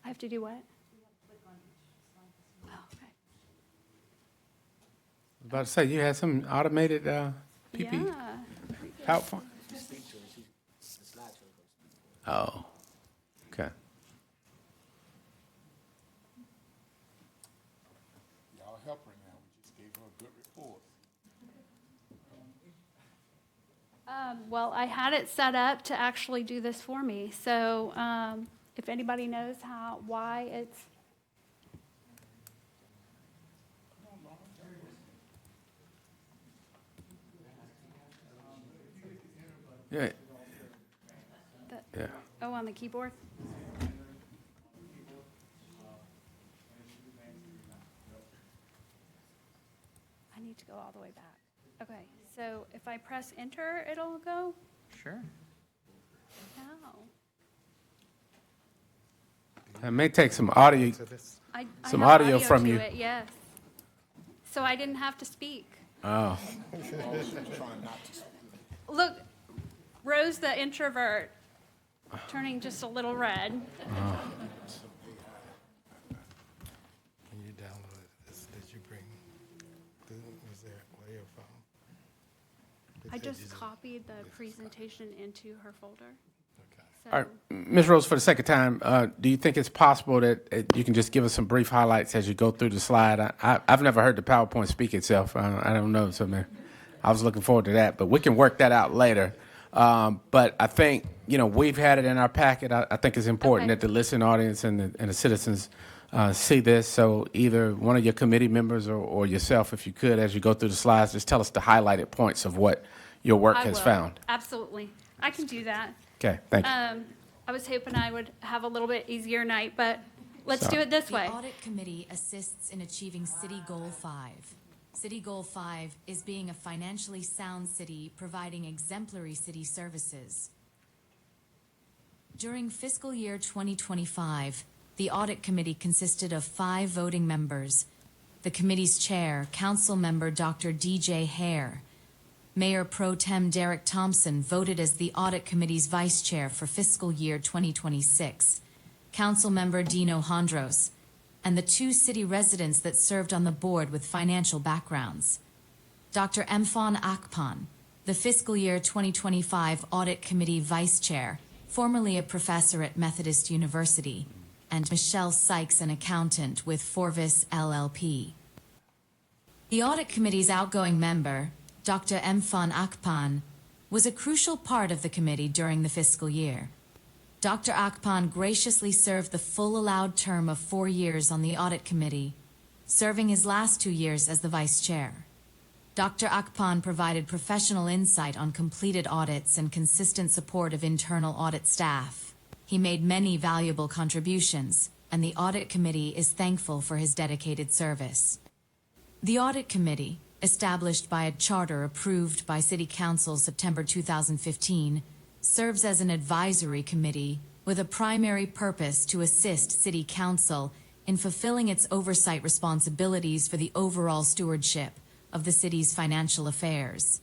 I have to do what? Oh, okay. I was about to say, you had some automated PP Yeah. PowerPoint? Oh, okay. Y'all help her now. We just gave her a good report. Well, I had it set up to actually do this for me. So if anybody knows why it's. Yeah. Yeah. Oh, on the keyboard? I need to go all the way back. Okay, so if I press enter, it'll go? Sure. No. It may take some audio, I some have audio from to you. it, yes. So I didn't have to speak. Oh. Look, Rose the introvert, turning just a little red. When you download this, did you bring, was there audio file? I just copied the presentation into her folder. So- All right, Ms. Rose, for the second time, do you think it's possible that you can just give us some brief highlights as you go through the slide? I've never heard the PowerPoint speak itself. I don't know, so man, I was looking forward to that, but we can work that out later. But I think, we've had it in our packet. I think it's important that the listening audience and the citizens see this. So either one of your committee members or yourself, if you could, as you go through the slides, just tell us the highlighted points of what your work I has will. found. Absolutely. I can do that. Okay, thank you. I was hoping I would have a little bit easier night, but let's do it this way. The Audit Committee assists in achieving City Goal 5. City Goal 5 is being a financially sound city providing exemplary city services. During fiscal year 2025, the Audit Committee consisted of 5 voting members. The committee's chair, Council Member Dr. DJ Hare. Mayor Pro Tem Derek Thompson voted as the Audit Committee's vice chair for fiscal year 2026. Councilmember Dino Hondros, and the 2 city residents that served on the board with financial backgrounds. Dr. Mfon Akpan, the fiscal year 2025 Audit Committee vice chair, formerly a professor at Methodist University, and Michelle Sykes, an accountant with Forvis LLP. The Audit Committee's outgoing member, Dr. Mfon Akpan, was a crucial part of the committee during the fiscal year. Dr. Akpan graciously served the full allowed term of 4 years on the Audit Committee, serving his last 2 years as the Vice Chair. Dr. Akpan provided professional insight on completed audits and consistent support of internal audit staff. He made many valuable contributions, and the Audit Committee is thankful for his dedicated service. The Audit Committee, established by a charter approved by City Council September 2015, serves as an advisory committee with a primary purpose to assist City Council in fulfilling its oversight responsibilities for the overall stewardship of the city's financial affairs.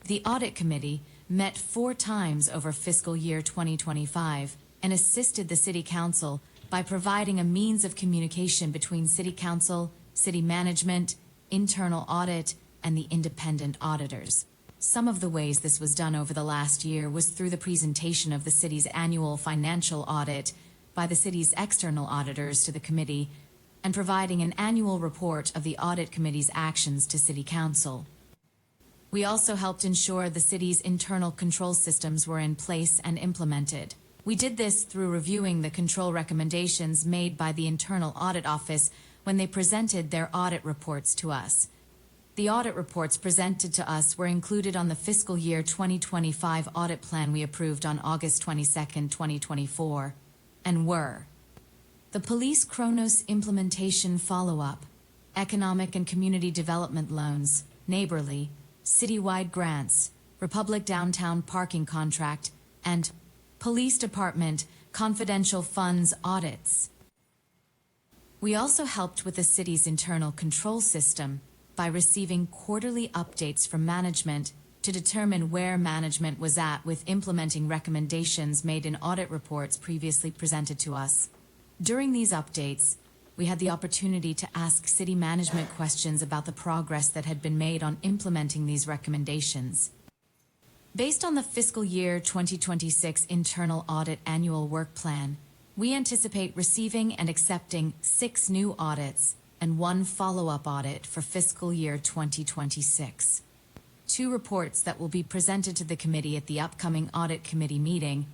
The Audit Committee met 4 times over fiscal year 2025 and assisted the City Council by providing a means of communication between City Council, City Management, internal audit, and the independent auditors. Some of the ways this was done over the last year was through the presentation of the city's annual financial audit by the city's external auditors to the committee, and providing an annual report of the Audit Committee's actions to City Council. We also helped ensure the city's internal control systems were in place and implemented. We did this through reviewing the control recommendations made by the Internal Audit Office when they presented their audit reports to us. The audit reports presented to us were included on the fiscal year 2025 audit plan we approved on August 22, 2024, and were: the Police Chronos Implementation Follow-Up, Economic and Community Development Loans, Neighborly, Citywide Grants, Republic Downtown Parking Contract, and Police Department Confidential Funds Audits. We also helped with the city's internal control system by receiving quarterly updates from management to determine where management was at with implementing recommendations made in audit reports previously presented to us. During these updates, we had the opportunity to ask city management questions about the progress that had been made on implementing these recommendations. Based on the fiscal year 2026 internal audit annual work plan, we anticipate receiving and accepting 6 new audits and 1 follow-up audit for fiscal year 2026. 2 reports that will be presented to the committee at the upcoming Audit Committee meeting,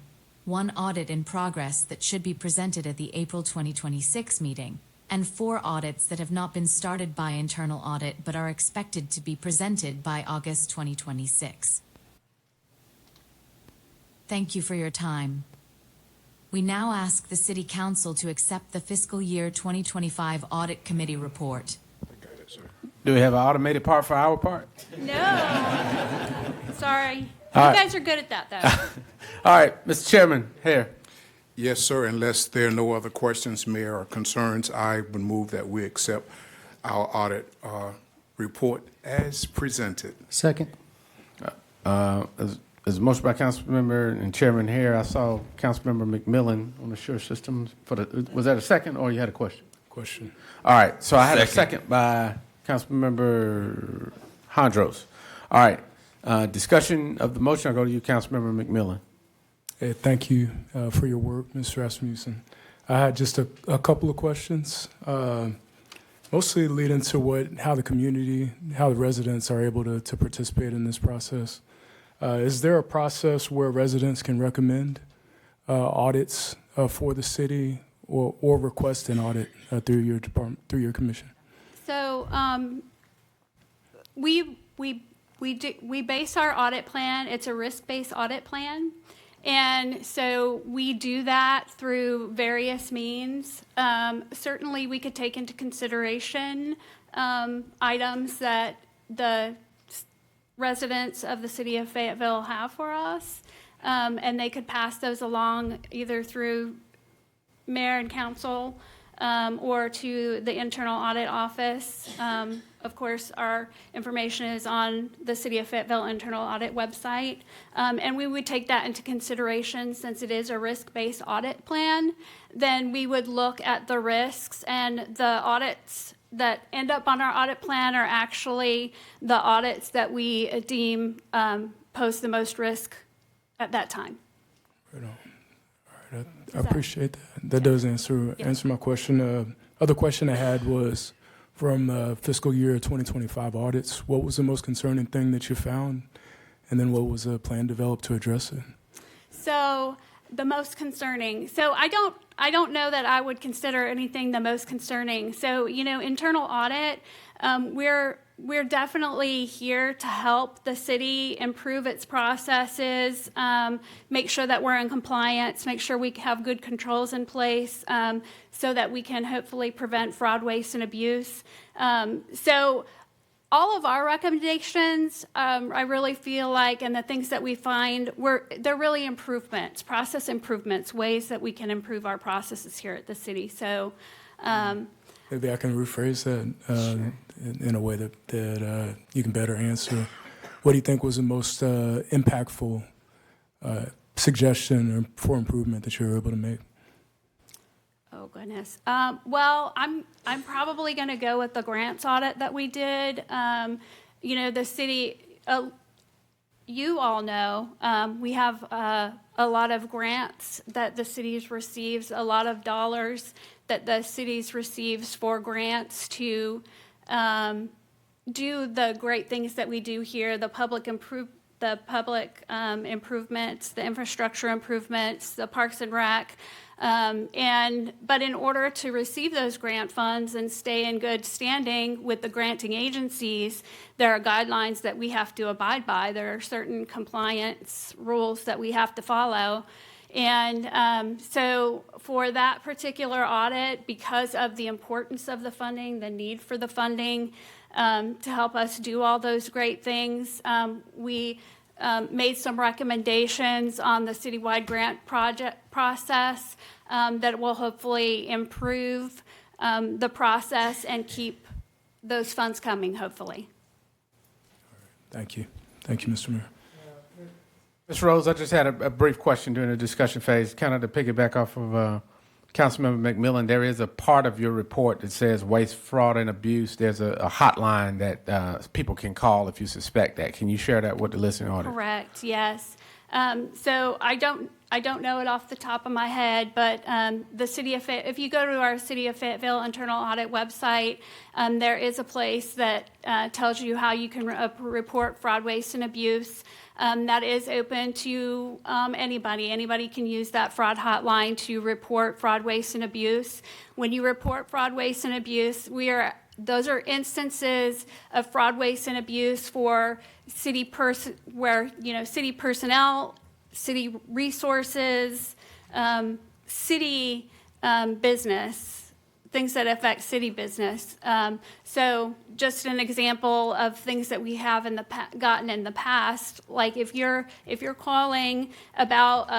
1 audit in progress that should be presented at the April 2026 meeting, and 4 audits that have not been started by internal audit but are expected to be presented by August 2026. Thank you for your time. We now ask the City Council to accept the fiscal year 2025 Audit Committee report. Do we have an automated part for our part? No. Sorry. All You right. guys are good at that, though. All right, Mr. Chairman, here. Yes, sir. Unless there are no other questions, Mayor, or concerns, I would move that we accept our audit report as presented. Second. As a motion by Councilmember and Chairman Hare, I saw Councilmember McMillan on the Sure Systems. Was that a second, or you had a question? Question. All right, so I had a Second. second by Councilmember Hondros. All right, discussion of the motion. I'll go to you, Councilmember McMillan. Hey, thank you for your work, Mr. Rasmussen. I had just a couple of questions, mostly leading to how the community, how the residents are able to participate in this process. Is there a process where residents can recommend audits for the city or request an audit through your department, through your commission? So we base our audit plan. It's a risk-based audit plan, and so we do that through various means. Certainly, we could take into consideration items that the residents of the city of Fayetteville have for us, and they could pass those along either through mayor and council or to the internal audit office. Of course, our information is on the City of Fayetteville internal audit website, and we would take that into consideration since it is a risk-based audit plan. Then we would look at the risks, and the audits that end up on our audit plan are actually the audits that we deem pose the most risk at that time. Right on. All right, I appreciate that. That does answer my question. Other question I had was from fiscal year 2025 audits, what was the most concerning thing that you found? And then what was a plan developed to address it? So the most concerning. So I don't know that I would consider anything the most concerning. So, internal audit, we're definitely here to help the city improve its processes, make sure that we're in compliance, make sure we have good controls in place, so that we can hopefully prevent fraud, waste, and abuse. So all of our recommendations, I really feel like, and the things that we find, they're really improvements, process improvements, ways that we can improve our processes here at the city. So Maybe I can rephrase that in a way that you can better answer. What do you think was the most impactful suggestion for improvement that you were able to make? Oh, goodness. Well, I'm probably going to go with the grants audit that we did. The city, you all know, we have a lot of grants that the city receives, a lot of dollars that the city receives for grants to do the great things that we do here, the public improvements, the infrastructure improvements, the Parks and Rec. But in order to receive those grant funds and stay in good standing with the granting agencies, there are guidelines that we have to abide by. There are certain compliance rules that we have to follow. And so for that particular audit, because of the importance of the funding, the need for the funding to help us do all those great things, we made some recommendations on the citywide grant project process that will hopefully improve the process and keep those funds coming, hopefully. Thank you. Thank you, Mr. Mayor. Ms. Rose, I just had a brief question during the discussion phase, kind of to piggyback off of Councilmember McMillan. There is a part of your report that says waste, fraud, and abuse. There's a hotline that people can call if you suspect that. Can you share that with the listening audience? Correct, yes. So I don't know it off the top of my head, but the city of if you go to our City of Fayetteville internal audit website, there is a place that tells you how you can report fraud, waste, and abuse. That is open to anybody. Anybody can use that fraud hotline to report fraud, waste, and abuse. When you report fraud, waste, and abuse, those are instances of fraud, waste, and abuse for city city personnel, city resources, city business, things that affect city business. So just an example of things that we have gotten in the past, like if you're calling about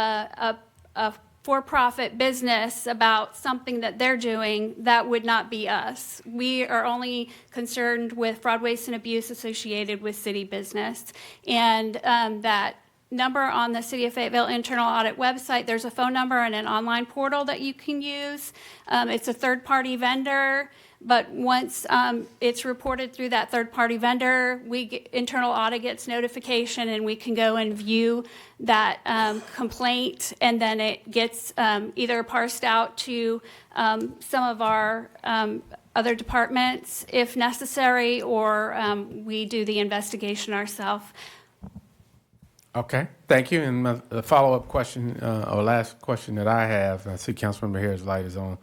a for-profit business about something that they're doing, that would not be us. We are only concerned with fraud, waste, and abuse associated with city business. And that number on the City of Fayetteville internal audit website, there's a phone number and an online portal that you can use. It's a third-party vendor, but once it's reported through that third-party vendor, internal audit gets notification, and we can go and view that complaint, and then it gets either parsed out to some of our other departments if necessary, or we do the investigation ourselves. Okay, thank you. And the follow-up question, or last question that I have, I see Councilmember Harris' light is on.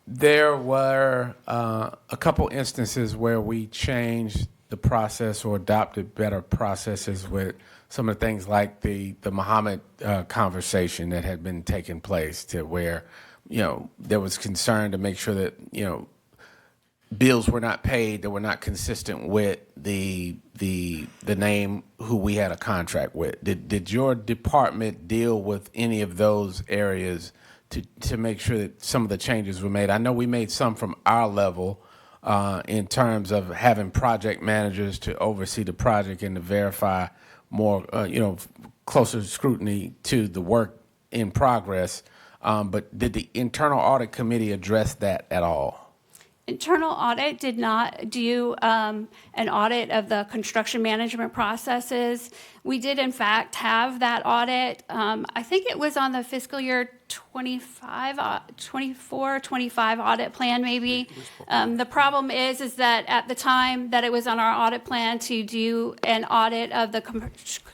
There were a couple instances where we changed the process or adopted better processes with some of the things like the Muhammad conversation that had been taking place, to where, there was concern to make sure that, bills were not paid that were not consistent with the name who we had a contract with. Did your department deal with any of those areas to make sure that some of the changes were made? I know we made some from our level in terms of having project managers to oversee the project and to verify more, closer scrutiny to the work in progress. But did the internal audit committee address that at all? Internal audit did not do an audit of the construction management processes. We did, in fact, have that audit. I think it was on the fiscal year 24, 25 audit plan maybe. The problem is that at the time that it was on our audit plan to do an audit of the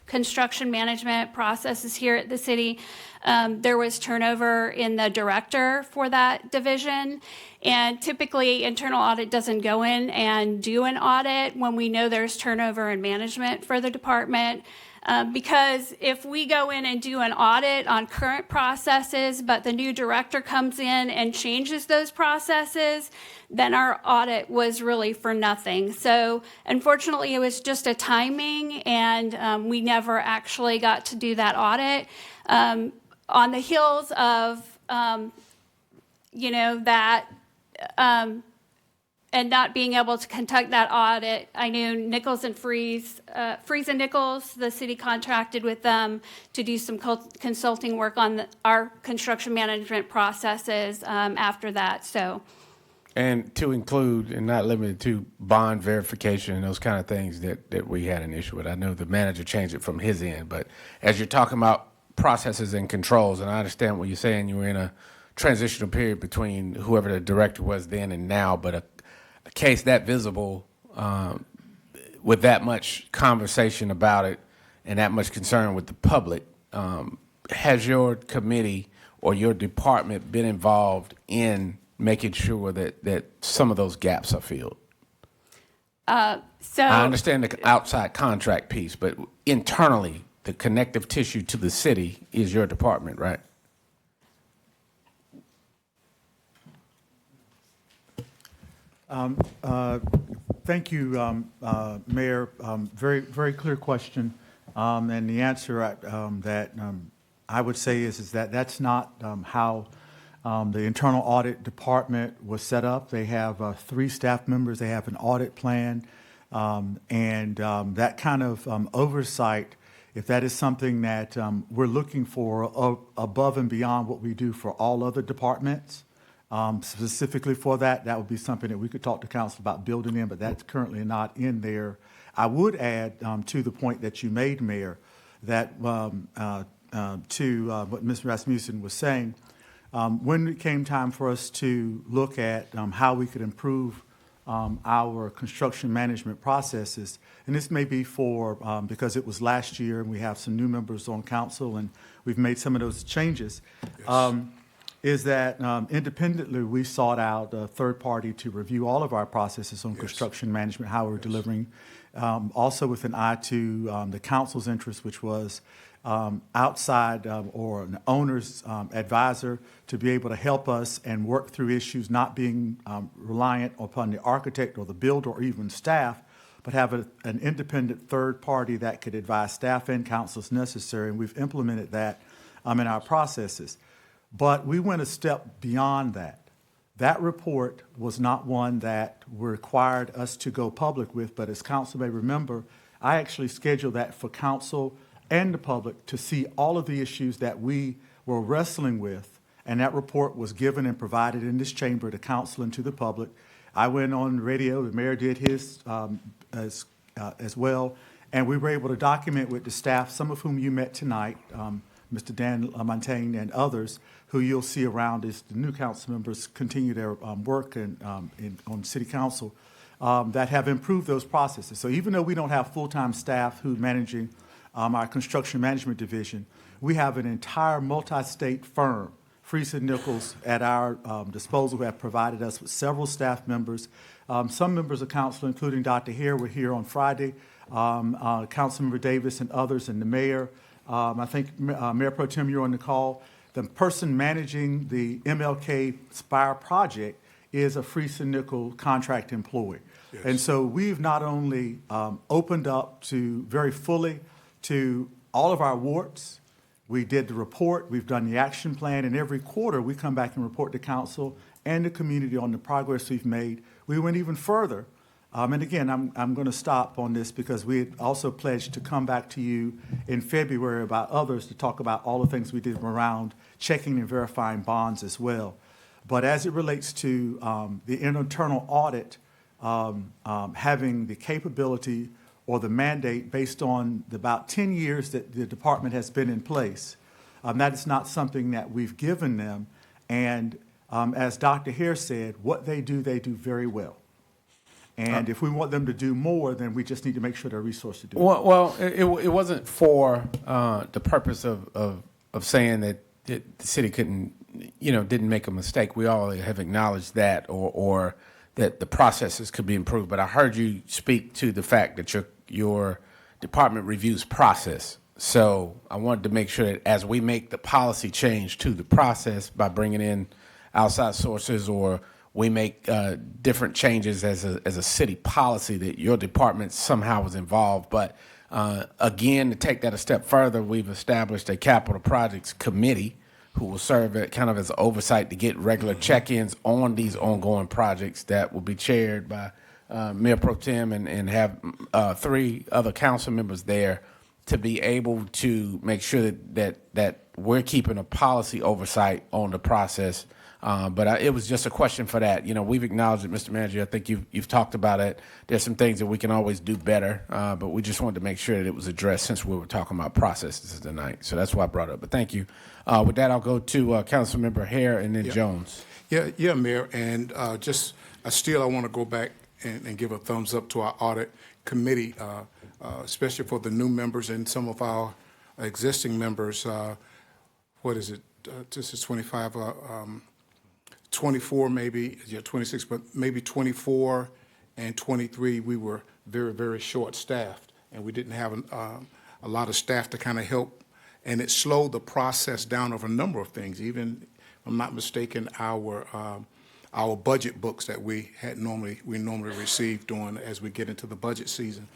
construction management processes here at the city, there was turnover in the director for that division. And typically, internal audit doesn't go in and do an audit when we know there's turnover in management for the department. Because if we go in and do an audit on current processes, but the new director comes in and changes those processes, then our audit was really for nothing. So unfortunately, it was just a timing, and we never actually got to do that audit. On the heels of, that, and not being able to conduct that audit, I knew Nichols and Freeze and Nichols, the city contracted with them to do some consulting work on our construction management processes after that. So, And to include, and not limited to, bond verification and those kind of things that we had an issue with. I know the manager changed it from his end, but as you're talking about processes and controls, and I understand what you're saying, you were in a transitional period between whoever the director was then and now, but a case that visible with that much conversation about it and that much concern with the public, has your committee or your department been involved in making sure that some of those gaps are filled? I understand the outside contract piece, but internally, the connective tissue to the city is your department, right? Thank you, Mayor. Very, very clear question. And the answer that I would say is that that's not how the internal audit department was set up. They have 3 staff members. They have an audit plan. And that kind of oversight, if that is something that we're looking for above and beyond what we do for all other departments, specifically for that would be something that we could talk to council about building in, but that's currently not in there. I would add to the point that you made, Mayor, that to what Ms. Rasmussen was saying, when it came time for us to look at how we could improve our construction management processes, and this may be for, because it was last year and we have some new members on council and we've made some of those changes, yes. Is that independently we sought out a third party to review all of our processes on yes. construction management, how we're yes. delivering, also with an eye to the council's interest, which was outside or an owner's advisor to be able to help us and work through issues, not being reliant upon the architect or the builder or even staff, but have an independent third party that could advise staff and council as necessary. And we've implemented that in our processes. But we went a step beyond that. That report was not one that required us to go public with, but as council may remember, I actually scheduled that for council and the public to see all of the issues that we were wrestling with, and that report was given and provided in this chamber to council and to the public. I went on radio, the mayor did his as well, and we were able to document with the staff, some of whom you met tonight, Mr. Dan Montaigne and others, who you'll see around as the new council members continue their work on city council, that have improved those processes. So even though we don't have full-time staff who are managing our construction management division, we have an entire multi-state firm, Freese and Nichols, at our disposal, who have provided us with several staff members. Some members of council, including Dr. Hare, were here on Friday, Councilmember Davis and others, and the mayor. I think Mayor Pro Tem, you're on the call. The person managing the MLK Spire project is a Freese and Nichols contract employee. Yes. And so we've not only opened up to very fully to all of our wards. We did the report, we've done the action plan, and every quarter we come back and report to council and the community on the progress we've made. We went even further. And again, I'm going to stop on this because we had also pledged to come back to you in February about others to talk about all the things we did around checking and verifying bonds as well. But as it relates to the internal audit, having the capability or the mandate based on the about 10 years that the department has been in place, That is not something that we've given them. And as Dr. Hare said, what they do very well. And if we want them to do more, then we just need to make sure they're resourced to do it. Well, it wasn't for the purpose of saying that the city didn't make a mistake. We all have acknowledged that, or that the processes could be improved. But I heard you speak to the fact that your department reviews process. So I wanted to make sure that as we make the policy change to the process by bringing in outside sources, or we make different changes as a city policy, that your department somehow was involved. But again, to take that a step further, we've established a capital projects committee who will serve kind of as oversight to get regular check-ins on these ongoing projects, that will be chaired by Mayor Pro Tem and have 3 other council members there to be able to make sure that we're keeping a policy oversight on the process. But it was just a question for that. We've acknowledged it, Mr. Manager. I think you've talked about it. There's some things that we can always do better, but we just wanted to make sure that it was addressed since we were talking about processes tonight. So that's why I brought it up. But thank you. With that, I'll go to Councilmember Hare and then Jones. Yeah, Mayor. And I want to go back and give a thumbs up to our audit committee, especially for the new members and some of our existing members. What is it? This is 25. 24 maybe, 26, but maybe 24 and 23, we were very, very short-staffed, and we didn't have a lot of staff to kind of help, and it slowed the process down of a number of things. Even, if I'm not mistaken, our budget books that we normally receive as we get into the budget season,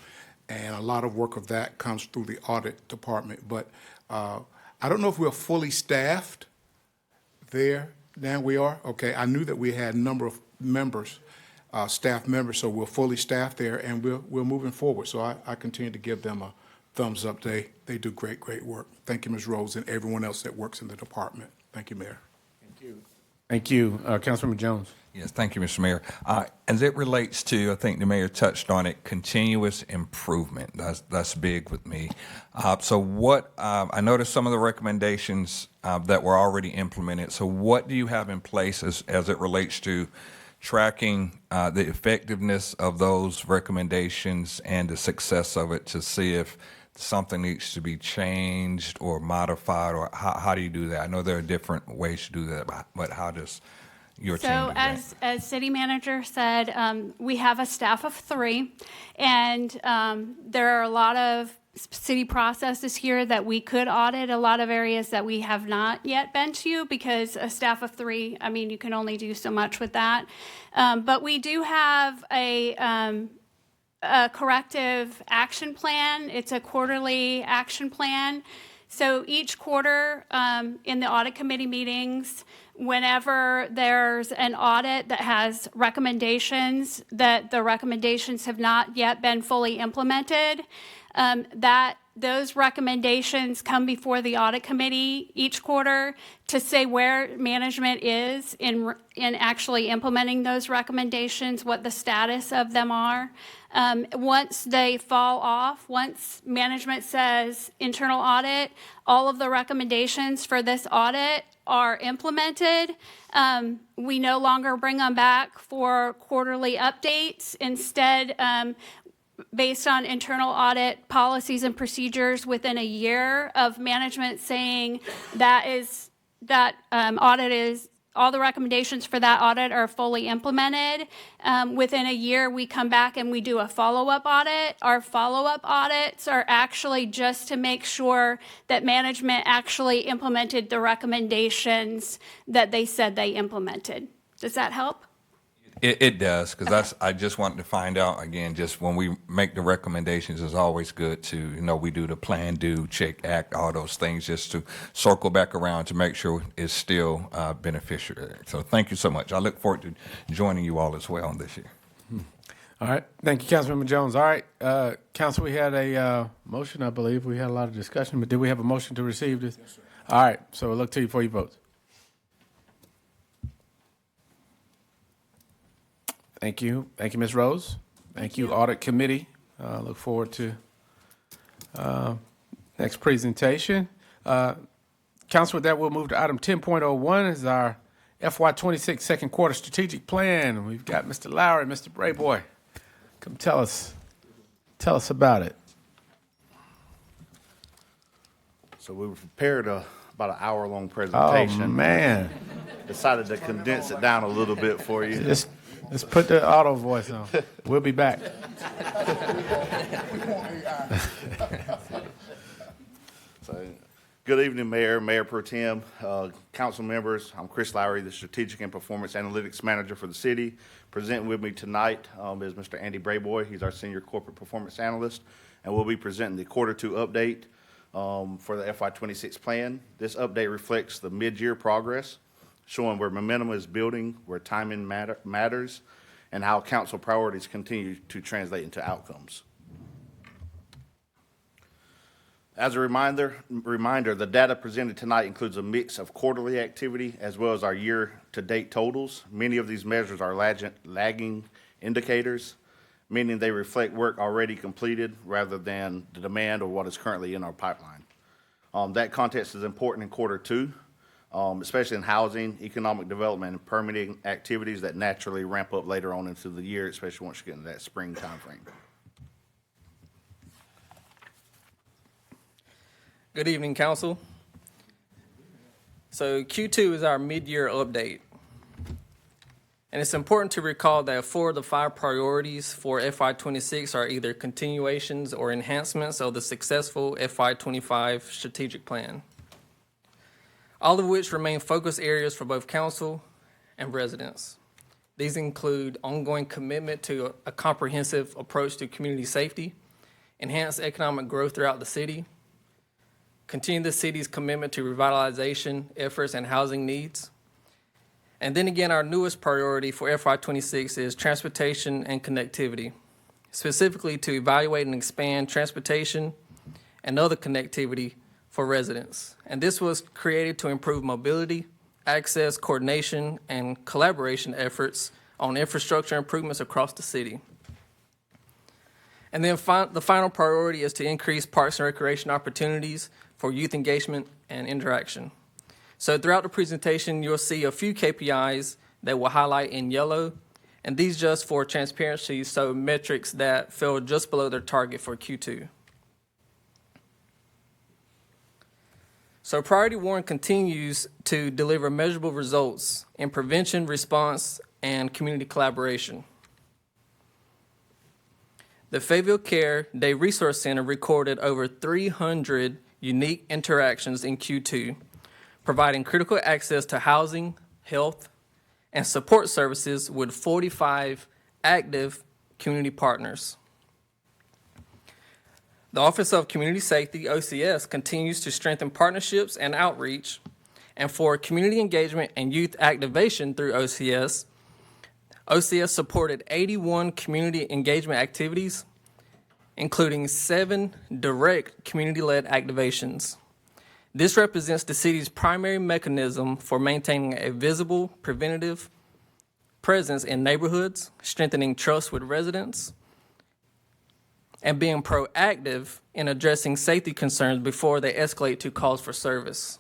and a lot of work of that comes through the audit department. But I don't know if we're fully staffed there. Now we are? Okay, I knew that we had a number of members, staff members, so we're fully staffed there, and we're moving forward. So I continue to give them a thumbs up. They do great work. Thank you, Ms. Rose, and everyone else that works in the department. Thank you, Mayor. Thank you. Councilmember Jones. Yes, thank you, Mr. Mayor. As it relates to, I think the mayor touched on it, continuous improvement. That's big with me. So what, I noticed some of the recommendations that were already implemented. So what do you have in place as it relates to tracking the effectiveness of those recommendations and the success of it, to see if something needs to be changed or modified, or how do you do that? I know there are different ways to do that, but how does your team do that? So as city manager said, we have a staff of 3, and there are a lot of city processes here that we could audit, a lot of areas that we have not yet been to, because a staff of 3, I mean, you can only do so much with that. But we do have a corrective action plan. It's a quarterly action plan. So each quarter in the audit committee meetings, whenever there's an audit that has recommendations that the recommendations have not yet been fully implemented, that those recommendations come before the audit committee each quarter to say where management is in actually implementing those recommendations, what the status of them are. Once they fall off, once management says internal audit, all of the recommendations for this audit are implemented, we no longer bring them back for quarterly updates. Instead, based on internal audit policies and procedures, within a year of management saying all the recommendations for that audit are fully implemented, within a year we come back and we do a follow-up audit. Our follow-up audits are actually just to make sure that management actually implemented the recommendations that they said they implemented. Does that help? It does, because I just wanted to find out, again, just when we make the recommendations, it's always good to, we do the plan, do, check, act, all those things, just to circle back around to make sure it's still beneficial. So thank you so much. I look forward to joining you all as well this year. All right. Thank you, Councilmember Jones. All right. Council, we had a motion, I believe. We had a lot of discussion, but did we have a motion to receive this? Yes, sir. All right. So we'll look to you for your votes. Thank you. Thank you, Ms. Rose. Thank you, Audit Committee. Look forward to next presentation. Council, with that, we'll move to item 10.01 is our FY26 second quarter strategic plan. We've got Mr. Lowry, Mr. Brayboy. Come tell us about it. So we prepared about an hour-long presentation. Oh, man. Decided to condense it down a little bit for you. Let's put the auto voice on. We'll be back. So, good evening, Mayor, Mayor Pro Tem, council members. I'm Chris Lowry, the Strategic and Performance Analytics Manager for the city. Presenting with me tonight is Mr. Andy Brayboy. He's our Senior Corporate Performance Analyst, and we'll be presenting the Quarter 2 update for the FY26 plan. This update reflects the mid-year progress, showing where momentum is building, where timing matters, and how council priorities continue to translate into outcomes. As a reminder, the data presented tonight includes a mix of quarterly activity as well as our year-to-date totals. Many of these measures are lagging indicators, meaning they reflect work already completed rather than the demand or what is currently in our pipeline. That context is important in quarter 2, especially in housing, economic development, and permitting activities that naturally ramp up later on into the year, especially once you get into that spring timeframe. Good evening, Council. So Q2 is our mid-year update. And it's important to recall that 4 of the 5 priorities for FY26 are either continuations or enhancements of the successful FY25 strategic plan, all of which remain focus areas for both council and residents. These include ongoing commitment to a comprehensive approach to community safety, enhance economic growth throughout the city, continue the city's commitment to revitalization efforts and housing needs. And then again, our newest priority for FY26 is transportation and connectivity, specifically to evaluate and expand transportation and other connectivity for residents. And this was created to improve mobility, access, coordination, and collaboration efforts on infrastructure improvements across the city. And then the final priority is to increase parks and recreation opportunities for youth engagement and interaction. So throughout the presentation, you'll see a few KPIs that will highlight in yellow, and these just for transparency, so metrics that fell just below their target for Q2. So Priority 1 continues to deliver measurable results in prevention, response, and community collaboration. The Fayetteville Care Day Resource Center recorded over 300 unique interactions in Q2, providing critical access to housing, health, and support services with 45 active community partners. The Office of Community Safety, OCS, continues to strengthen partnerships and outreach, and for community engagement and youth activation through OCS, OCS supported 81 community engagement activities, including 7 direct community-led activations. This represents the city's primary mechanism for maintaining a visible, preventative presence in neighborhoods, strengthening trust with residents, and being proactive in addressing safety concerns before they escalate to calls for service.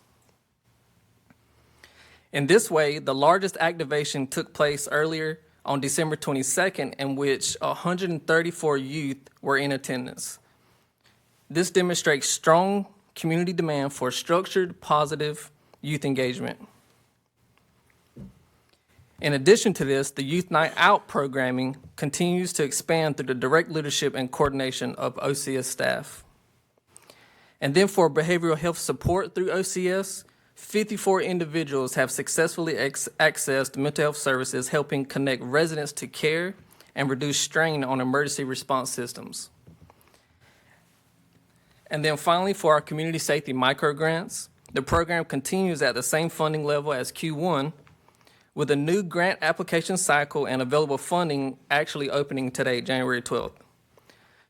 In this way, the largest activation took place earlier on December 22nd, in which 134 youth were in attendance. This demonstrates strong community demand for structured, positive youth engagement. In addition to this, the Youth Night Out programming continues to expand through the direct leadership and coordination of OCS staff. And then for behavioral health support through OCS, 54 individuals have successfully accessed mental health services, helping connect residents to care and reduce strain on emergency response systems. And then finally, for our community safety microgrants, the program continues at the same funding level as Q1, with a new grant application cycle and available funding actually opening today, January 12th.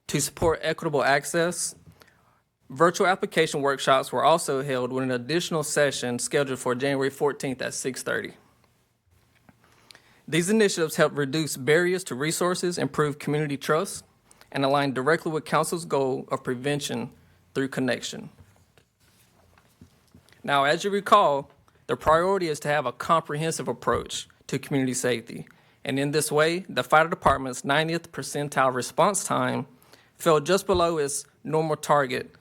To support equitable access, virtual application workshops were also held with an additional session scheduled for January 14th at 6:30. These initiatives help reduce barriers to resources, improve community trust, and align directly with Council's goal of prevention through connection. Now, as you recall, the priority is to have a comprehensive approach to community safety. And in this way, the fire department's 90th percentile response time fell just below its normal target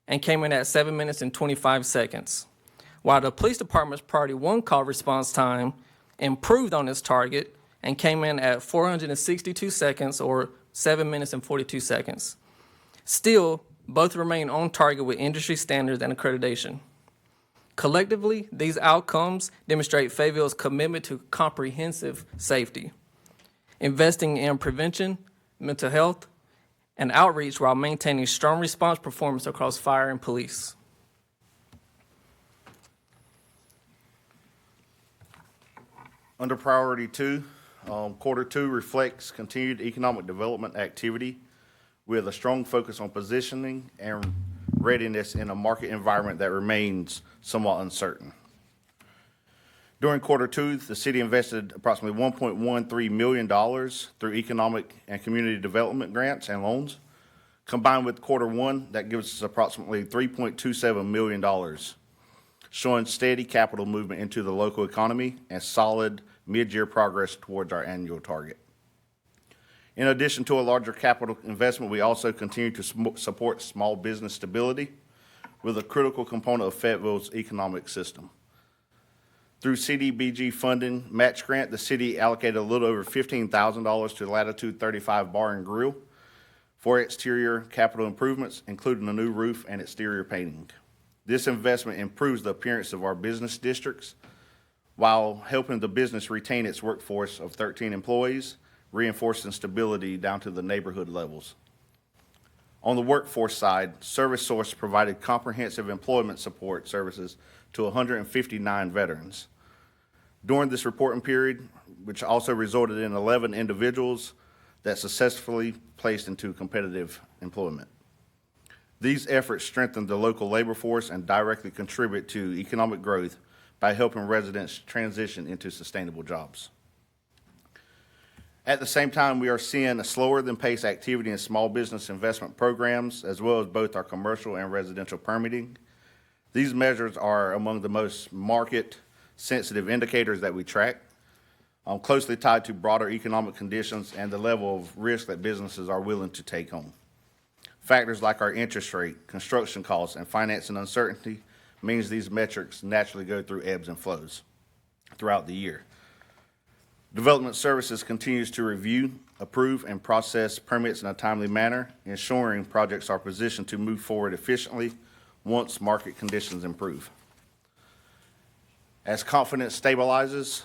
and came in at 7 minutes and 25 seconds, while the police department's priority 1 call response time improved on its target and came in at 462 seconds, or 7 minutes and 42 seconds. Still, both remain on target with industry standards and accreditation. Collectively, these outcomes demonstrate Fayetteville's commitment to comprehensive safety, investing in prevention, mental health, and outreach while maintaining strong response performance across fire and police. Under Priority 2, Quarter 2 reflects continued economic development activity with a strong focus on positioning and readiness in a market environment that remains somewhat uncertain. During Quarter 2, the city invested approximately $1.13 million through economic and community development grants and loans. Combined with Quarter 1, that gives us approximately $3.27 million, showing steady capital movement into the local economy and solid mid-year progress towards our annual target. In addition to a larger capital investment, we also continue to support small business stability with a critical component of Fayetteville's economic system. Through CDBG funding match grant, the city allocated a little over $15,000 to Latitude 35 Bar and Grill for exterior capital improvements, including a new roof and exterior painting. This investment improves the appearance of our business districts while helping the business retain its workforce of 13 employees, reinforcing stability down to the neighborhood levels. On the workforce side, ServiceSource provided comprehensive employment support services to 159 veterans. During this reporting period, which also resulted in 11 individuals that successfully placed into competitive employment. These efforts strengthen the local labor force and directly contribute to economic growth by helping residents transition into sustainable jobs. At the same time, we are seeing a slower than pace activity in small business investment programs, as well as both our commercial and residential permitting. These measures are among the most market-sensitive indicators that we track, closely tied to broader economic conditions and the level of risk that businesses are willing to take on. Factors like our interest rate, construction costs, and financing uncertainty means these metrics naturally go through ebbs and flows throughout the year. Development Services continues to review, approve, and process permits in a timely manner, ensuring projects are positioned to move forward efficiently once market conditions improve. As confidence stabilizes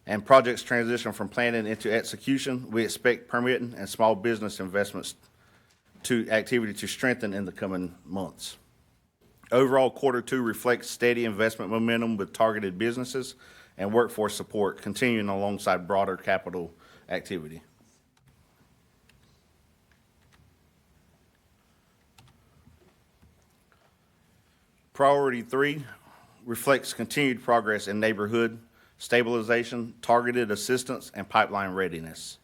and projects transition from planning into execution, we expect permitting and small business investments activity to strengthen in the coming months. Overall, Quarter 2 reflects steady investment momentum with targeted businesses and workforce support continuing alongside broader capital activity. Priority 3 reflects continued progress in neighborhood stabilization, targeted assistance, and pipeline readiness,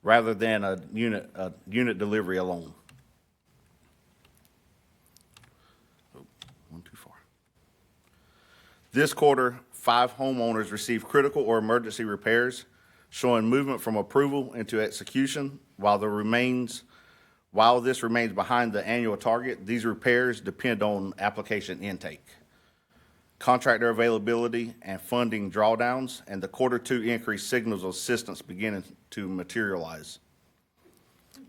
rather than a unit delivery alone. This quarter, 5 homeowners received critical or emergency repairs, showing movement from approval into execution. While this remains behind the annual target, these repairs depend on application intake, contractor availability, and funding drawdowns, and the Quarter 2 increase signals of assistance beginning to materialize.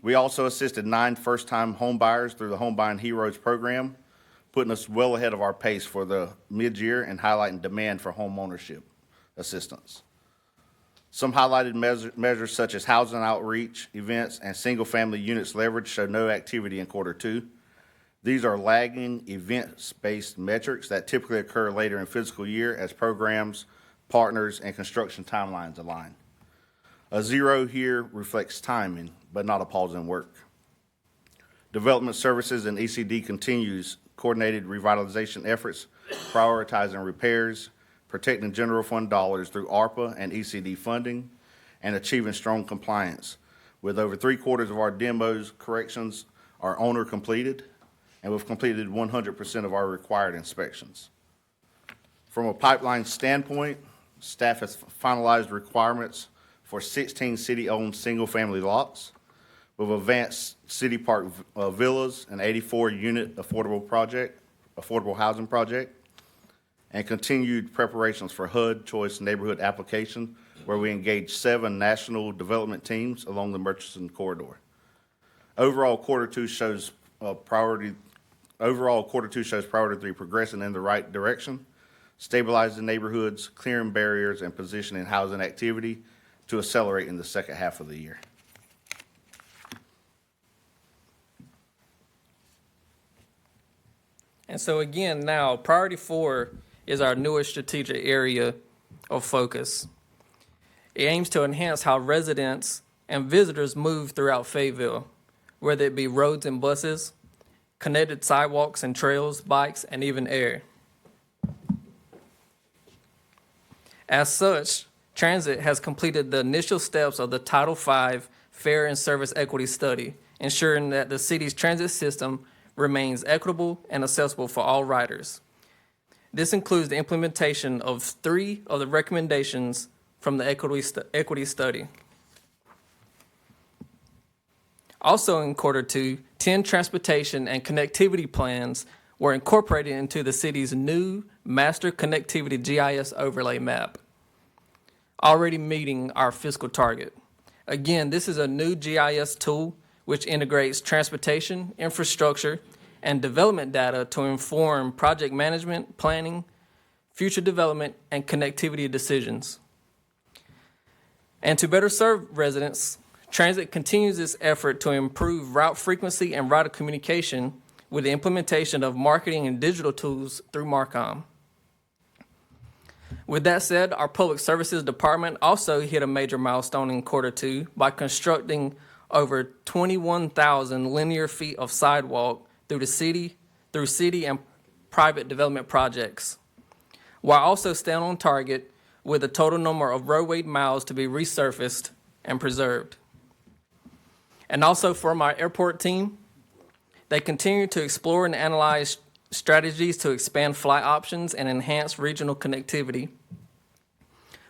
We also assisted 9 first-time home buyers through the Home Buying Heroes program, putting us well ahead of our pace for the mid-year and highlighting demand for home ownership assistance. Some highlighted measures such as housing outreach, events, and single-family units leverage show no activity in Quarter 2. These are lagging events-based metrics that typically occur later in fiscal year as programs, partners, and construction timelines align. A 0 here reflects timing, but not a pause in work. Development Services and ECD continues coordinated revitalization efforts, prioritizing repairs, protecting general fund dollars through ARPA and ECD funding, and achieving strong compliance, with over 3/4 of our demos corrections are owner completed, and we've completed 100% of our required inspections. From a pipeline standpoint, staff has finalized requirements for 16 city-owned single-family lots with advanced city park villas, an 84-unit affordable housing project, and continued preparations for HUD Choice Neighborhood application, where we engaged 7 national development teams along the Murchison corridor. Overall, quarter two shows priority 3 progressing in the right direction, stabilizing neighborhoods, clearing barriers, and positioning housing activity to accelerate in the second half of the year. And so again, now, priority 4 is our newest strategic area of focus. It aims to enhance how residents and visitors move throughout Fayetteville, whether it be roads and buses, connected sidewalks and trails, bikes, and even air. As such, Transit has completed the initial steps of the Title V Fare and Service Equity Study, ensuring that the city's transit system remains equitable and accessible for all riders. This includes the implementation of 3 of the recommendations from the equity study. Also in quarter 2, 10 transportation and connectivity plans were incorporated into the city's new Master Connectivity GIS overlay map, already meeting our fiscal target. Again, this is a new GIS tool which integrates transportation, infrastructure, and development data to inform project management, planning, future development, and connectivity decisions. And to better serve residents, Transit continues its effort to improve route frequency and rider communication with the implementation of marketing and digital tools through Marcom. With that said, our Public Services Department also hit a major milestone in quarter 2 by constructing over 21,000 linear feet of sidewalk through city and private development projects, while also staying on target with a total number of roadway miles to be resurfaced and preserved. And also for my airport team, they continue to explore and analyze strategies to expand flight options and enhance regional connectivity.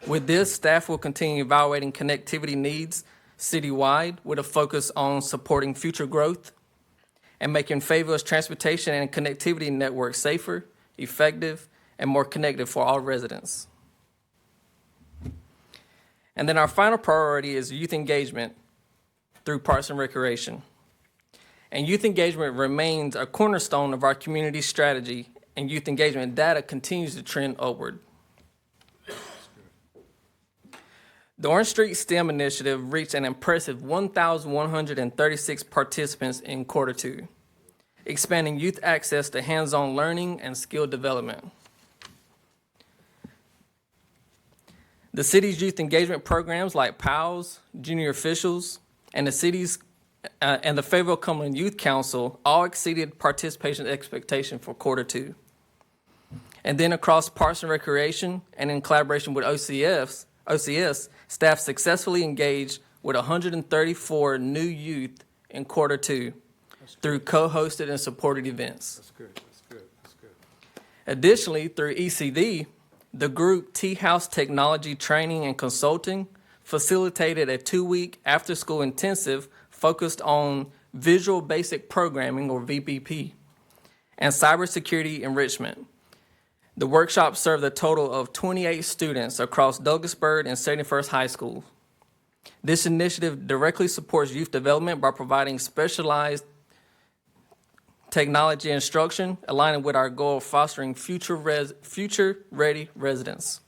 With this, staff will continue evaluating connectivity needs citywide with a focus on supporting future growth and making Fayetteville's transportation and connectivity network safer, effective, and more connected for all residents. And then our final priority is youth engagement through Parks and Recreation. And youth engagement remains a cornerstone of our community strategy, and youth engagement data continues to trend upward. The Orange Street STEM Initiative reached an impressive 1,136 participants in quarter 2, expanding youth access to hands-on learning and skill development. The city's youth engagement programs like PALS, Junior Officials, and the city's and the Fayetteville Cumberland Youth Council all exceeded participation expectation for quarter 2. And then across Parks and Recreation and in collaboration with OCS, staff successfully engaged with 134 new youth in quarter 2 through co-hosted and supported events. That's good, that's good, that's good. Additionally, through ECD, the group Tea House Technology Training and Consulting facilitated a 2-week after-school intensive focused on Visual Basic Programming, or VBP, and cybersecurity enrichment. The workshop served a total of 28 students across Douglasburg and 71st High School. This initiative directly supports youth development by providing specialized technology instruction, aligning with our goal of fostering future-ready residents.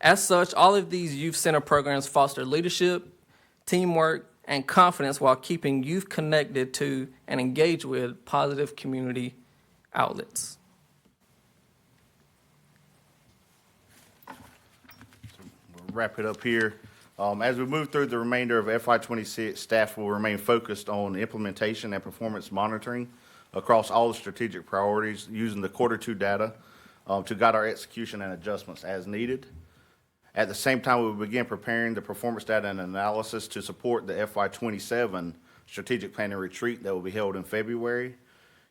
As such, all of these youth-centered programs foster leadership, teamwork, and confidence while keeping youth connected to and engaged with positive community outlets. We'll wrap it up here. As we move through the remainder of FY26, staff will remain focused on implementation and performance monitoring across all the strategic priorities, using the quarter 2 data to guide our execution and adjustments as needed. At the same time, we will begin preparing the performance data and analysis to support the FY27 strategic planning retreat that will be held in February,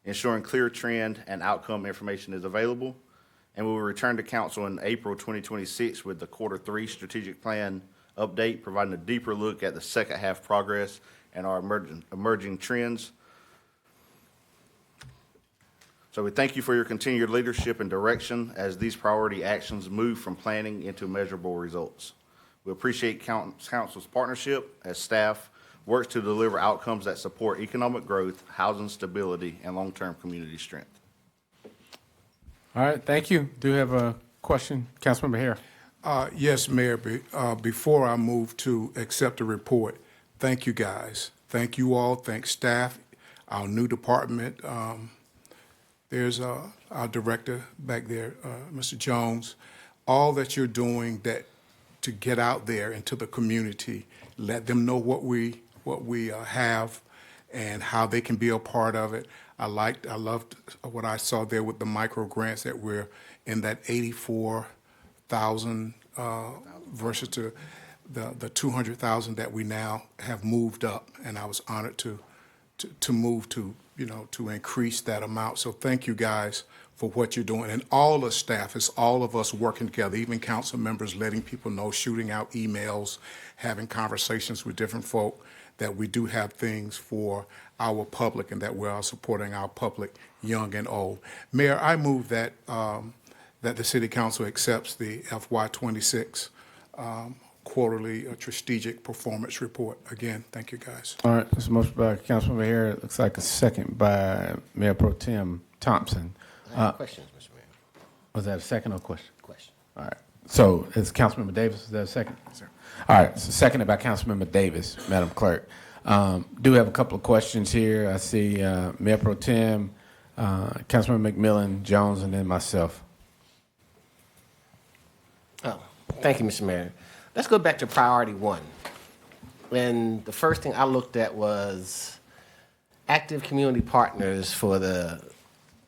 ensuring clear trend and outcome information is available. and we will return to council in April 2026 with the Q3 strategic plan update, providing a deeper look at the second half progress and our emerging trends. So we thank you for your continued leadership and direction as these priority actions move from planning into measurable results. We appreciate council's partnership as staff works to deliver outcomes that support economic growth, housing stability, and long-term community strength. All right, thank you. Do you have a question, Councilmember Hare? Yes, Mayor. Before I move to accept the report, thank you guys. Thank you all. Thank staff, our new department. There's our director back there, Mr. Jones. All that you're doing to get out there into the community, let them know what we have and how they can be a part of it. I loved what I saw there with the micro grants that we're in that 84,000 versus to the 200,000 that we now have moved up, and I was honored to move to to increase that amount. So thank you guys for what you're doing, and all the staff. It's all of us working together, even council members letting people know, shooting out emails, having conversations with different folk that we do have things for our public and that we are supporting our public, young and old. Mayor, I move that that the City Council accepts the FY26 quarterly strategic performance report. Again, thank you guys. All right, this motion by Councilmember Hare. It looks like a second by Mayor Pro Tem Thompson. I have questions, Mr. Mayor. Was that a second or question? Question. All right. So is Councilmember Davis, is that a second? Yes, sir. All right, so seconded by Councilmember Davis, Madam Clerk. Do have a couple of questions here. I see Mayor Pro Tem, Councilmember McMillan, Jones, and then myself. Oh, thank you, Mr. Mayor. Let's go back to priority one. And the first thing I looked at was active community partners for the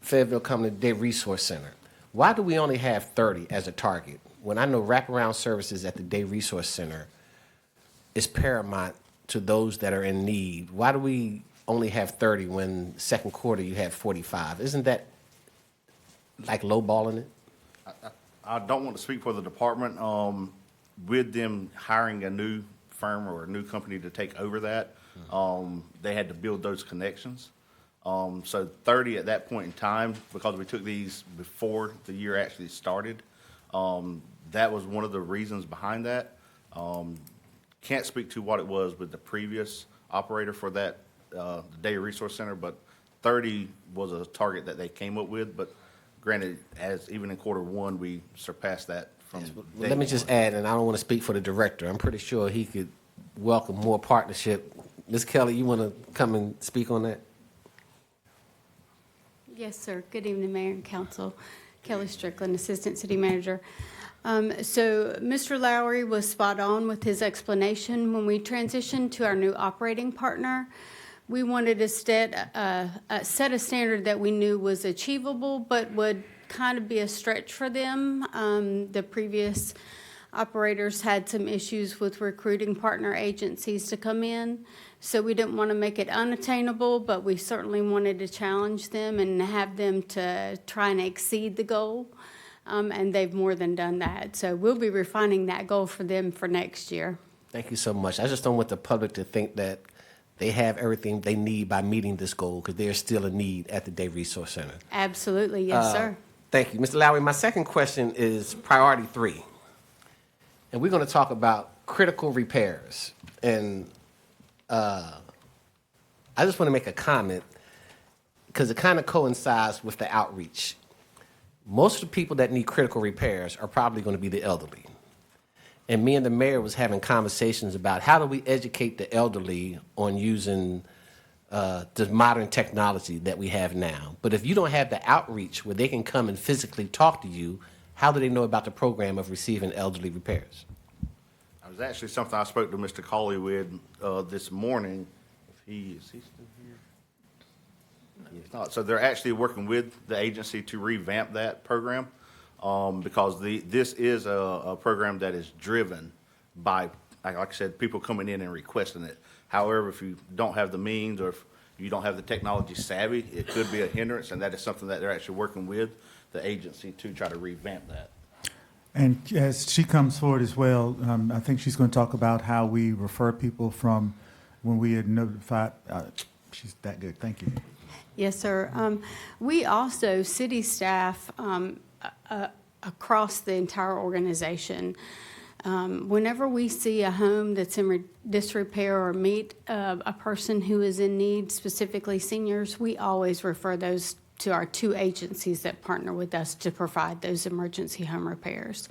Fayetteville Community Day Resource Center. Why do we only have 30 as a target when I know wraparound services at the Day Resource Center is paramount to those that are in need? Why do we only have 30 when second quarter you had 45? Isn't that like lowballing it? I don't want to speak for the department. With them hiring a new firm or a new company to take over that, they had to build those connections. So 30 at that point in time, because we took these before the year actually started, that was one of the reasons behind that. Can't speak to what it was with the previous operator for that, the Day Resource Center, but 30 was a target that they came up with. But granted, as even in Q1, we surpassed that from Well, let me just add, and I don't want to speak for the director. I'm pretty sure he could welcome more partnership. Ms. Kelly, you want to come and speak on that? Yes, sir. Good evening, Mayor and Council. Kelly Strickland, Assistant City Manager. So Mr. Lowry was spot on with his explanation. When we transitioned to our new operating partner, we wanted to set a standard that we knew was achievable, but would kind of be a stretch for them. The previous operators had some issues with recruiting partner agencies to come in, so we didn't want to make it unattainable, but we certainly wanted to challenge them and have them to try and exceed the goal, and they've more than done that. So we'll be refining that goal for them for next year. Thank you so much. I just don't want the public to think that they have everything they need by meeting this goal, because there's still a need at the Day Resource Center. Absolutely, yes, sir. Thank you. Mr. Lowry, my second question is priority 3. And we're going to talk about critical repairs. And I just want to make a comment, because it kind of coincides with the outreach. Most of the people that need critical repairs are probably going to be the elderly. And me and the mayor was having conversations about how do we educate the elderly on using the modern technology that we have now. But if you don't have the outreach where they can come and physically talk to you, how do they know about the program of receiving elderly repairs? It was actually something I spoke to Mr. Cawley with this morning. Is he still here? He's not. So they're actually working with the agency to revamp that program, because this is a program that is driven by, like I said, people coming in and requesting it. However, if you don't have the means or if you don't have the technology savvy, it could be a hindrance, and that is something that they're actually working with the agency to try to revamp that. And as she comes forward as well, I think she's going to talk about how we refer people from when we had notified. She's that good. Thank you. Yes, sir. We also, city staff, across the entire organization, whenever we see a home that's in disrepair or meet a person who is in need, specifically seniors, we always refer those to our two agencies that partner with us to provide those emergency home repairs.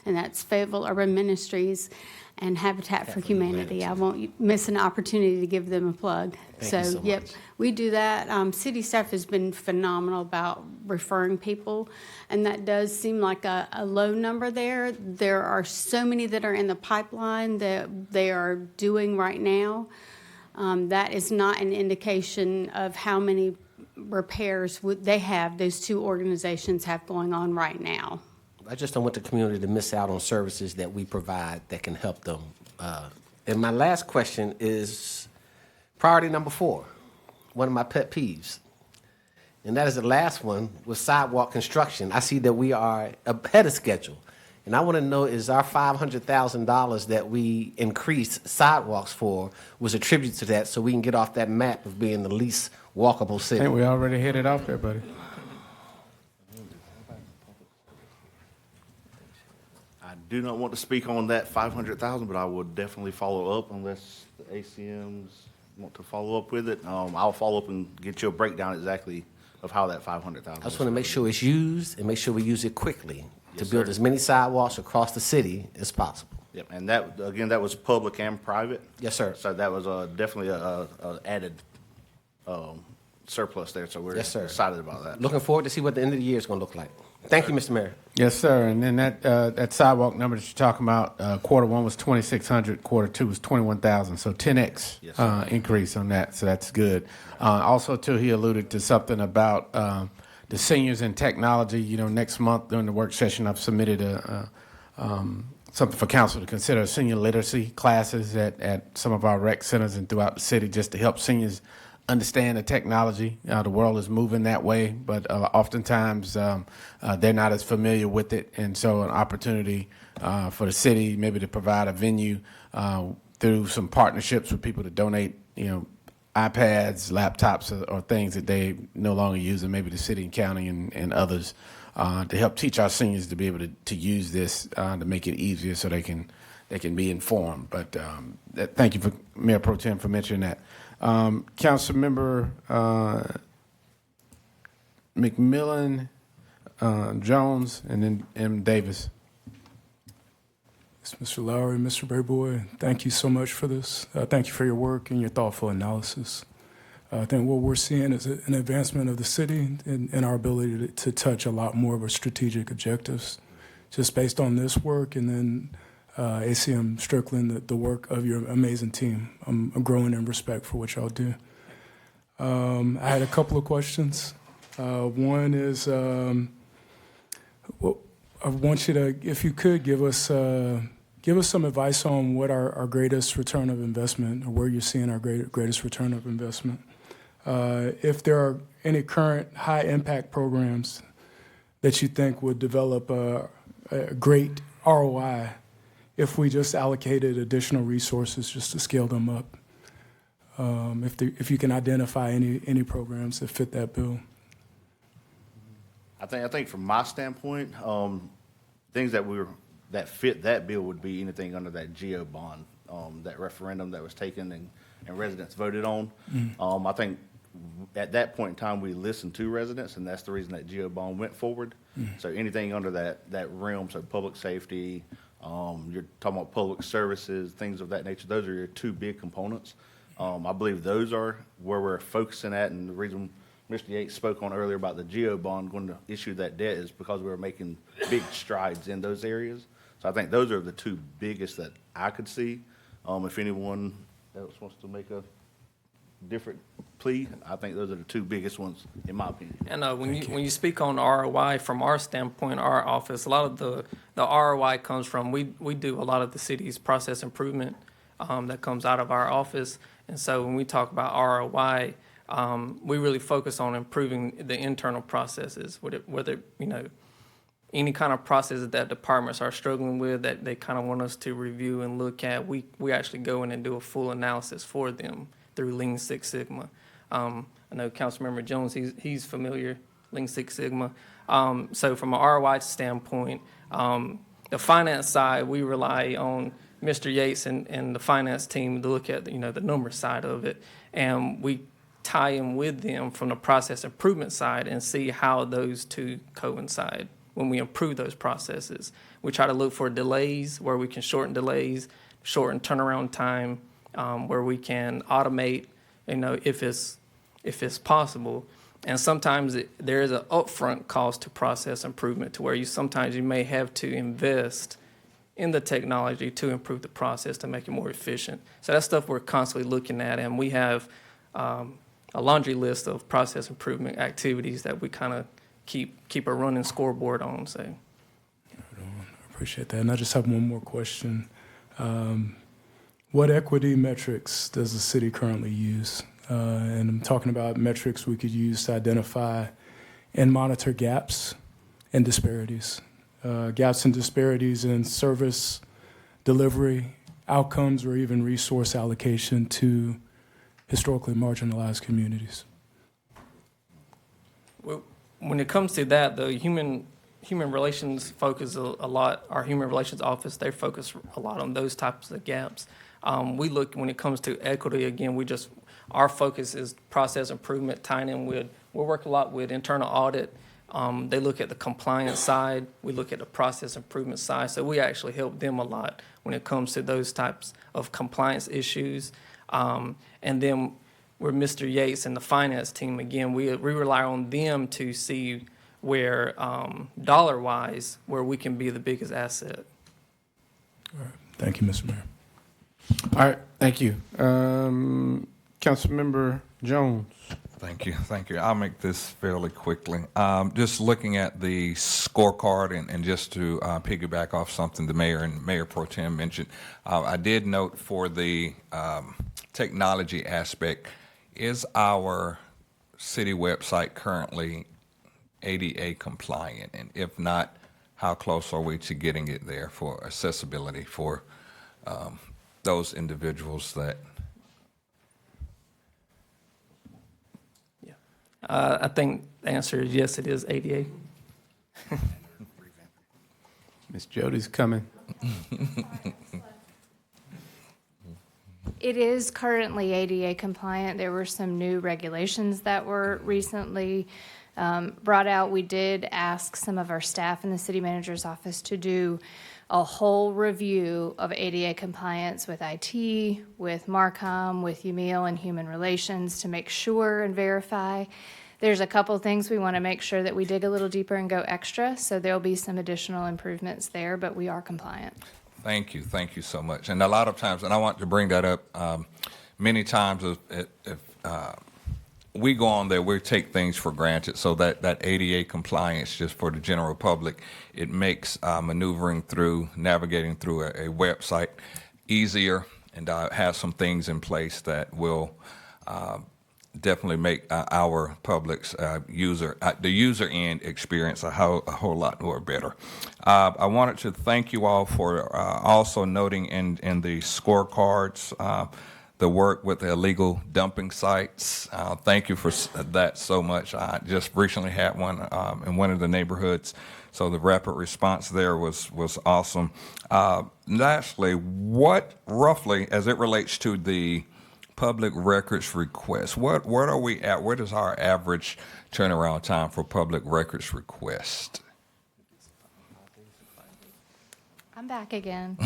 And that's Fayetteville Urban Ministries and Habitat for Humanity. I won't miss an opportunity to give them a plug. Thank you so Yep, much. we do that. City staff has been phenomenal about referring people, and that does seem like a low number there. There are so many that are in the pipeline that they are doing right now. That is not an indication of how many repairs those two organizations have going on right now. I just don't want the community to miss out on services that we provide that can help them. And my last question is priority number 4, one of my pet peeves. And that is the last one with sidewalk construction. I see that we are ahead of schedule. And I want to know, is our $500,000 that we increased sidewalks for was attributed to that so we can get off that map of being the least walkable I city? think we already hit it off there, buddy. I do not want to speak on that 500,000, but I will definitely follow up unless the ACMs want to follow up with it. I'll follow up and get you a breakdown exactly of how that 500,000. I just want to make sure it's used and make sure we use it quickly to Yes, build sir. as many sidewalks across the city as possible. Yep, and that, again, that was public and private. Yes, sir. So that was definitely a added surplus there, so we're Yes, sir. excited about that. Looking forward to see what the end of the year is going to look like. Thank you, Mr. Mayor. Yes, sir. And then that sidewalk number that you're talking about, quarter 1 was 2,600, quarter 2 was 21,000, so 10x Yes, sir. increase on that. So that's good. Also, too, he alluded to something about the seniors and technology. You know, next month during the work session, I've submitted something for council to consider senior literacy classes at some of our rec centers and throughout the city, just to help seniors understand the technology. The world is moving that way, but oftentimes they're not as familiar with it. And so an opportunity for the city maybe to provide a venue through some partnerships with people to donate, iPads, laptops, or things that they no longer use, and maybe the city and county and others to help teach our seniors to be able to use this to make it easier so they can be informed. But thank you, for Mayor Pro Tem, for mentioning that. Councilmember McMillan, Jones, and then M. Davis. Yes, Mr. Lowry, Mr. Brayboy, thank you so much for this. Thank you for your work and your thoughtful analysis. I think what we're seeing is an advancement of the city and our ability to touch a lot more of our strategic objectives, just based on this work, and then ACM Strickland, the work of your amazing team. I'm growing in respect for what y'all do. I had a couple of questions. One is, I want you to, if you could, give us some advice on what our greatest return of investment, or where you're seeing our greatest return of investment. If there are any current high-impact programs that you think would develop a great ROI if we just allocated additional resources just to scale them up. If you can identify any programs that fit that bill. I think from my standpoint, things that fit that bill would be anything under that GEO bond, that referendum that was taken and residents voted on. I think at that point in time, we listened to residents, and that's the reason that GEO bond went forward. So anything under that realm, so public safety, you're talking about public services, things of that nature, those are your two big components. I believe those are where we're focusing at, and the reason Mr. Yates spoke on earlier about the GEO bond going to issue that debt is because we were making big strides in those areas. So I think those are the two biggest that I could see. If anyone else wants to make a different plea, I think those are the two biggest ones, in my opinion. And when you speak on ROI, from our standpoint, our office, a lot of the ROI comes from, we do a lot of the city's process improvement that comes out of our office. And so when we talk about ROI, we really focus on improving the internal processes, whether any kind of processes that departments are struggling with that they kind of want us to review and look at. We actually go in and do a full analysis for them through Lean Six Sigma. I know Councilmember Jones, he's familiar, Lean Six Sigma. So from an ROI standpoint, the finance side, we rely on Mr. Yates and the finance team to look at the number side of it, and we tie in with them from the process improvement side and see how those two coincide when we improve those processes. We try to look for delays where we can shorten delays, shorten turnaround time, where we can automate, if it's possible. And sometimes there is an upfront cost to process improvement to where sometimes you may have to invest in the technology to improve the process to make it more efficient. So that's stuff we're constantly looking at, and we have a laundry list of process improvement activities that we kind of keep a running scoreboard on. So, I appreciate that. And I just have one more question. What equity metrics does the city currently use? And I'm talking about metrics we could use to identify and monitor gaps and disparities. Gaps and disparities in service delivery, outcomes, or even resource allocation to historically marginalized communities. Well, when it comes to that, the human relations focus a lot. Our human relations office, they focus a lot on those types of gaps. We look, when it comes to equity, again, our focus is process improvement, tying in with, we work a lot with internal audit. They look at the compliance side. We look at the process improvement side. So we actually help them a lot when it comes to those types of compliance issues. And then with Mr. Yates and the finance team, again, we rely on them to see where, dollar-wise, where we can be the biggest asset. All right. Thank you, Mr. Mayor. All right, thank you. Councilmember Jones. Thank you. I'll make this fairly quickly. Just looking at the scorecard and just to piggyback off something the mayor and Mayor Pro Tem mentioned, I did note for the technology aspect, is our city website currently ADA compliant? And if not, how close are we to getting it there for accessibility for those individuals that... I think the answer is yes, it is ADA. Ms. Jody's coming. It is currently ADA compliant. There were some new regulations that were recently brought out. We did ask some of our staff in the city manager's office to do a whole review of ADA compliance with IT, with Marcom, with UMEAL and Human Relations to make sure and verify. There's a couple things we want to make sure that we dig a little deeper and go extra, so there'll be some additional improvements there, but we are compliant. Thank you so much. And a lot of times, and I want to bring that up, many times if we go on there, we take things for granted. So that ADA compliance, just for the general public, it makes maneuvering through, navigating through a website easier, and has some things in place that will definitely make our public's the user end experience a whole lot more better. I wanted to thank you all for also noting in the scorecards the work with the illegal dumping sites. Thank you for that so much. I just recently had one in one of the neighborhoods, so the rapid response there was awesome. Lastly, what roughly, as it relates to the public records request, what are we at? What is our average turnaround time for public records request? I'm back again.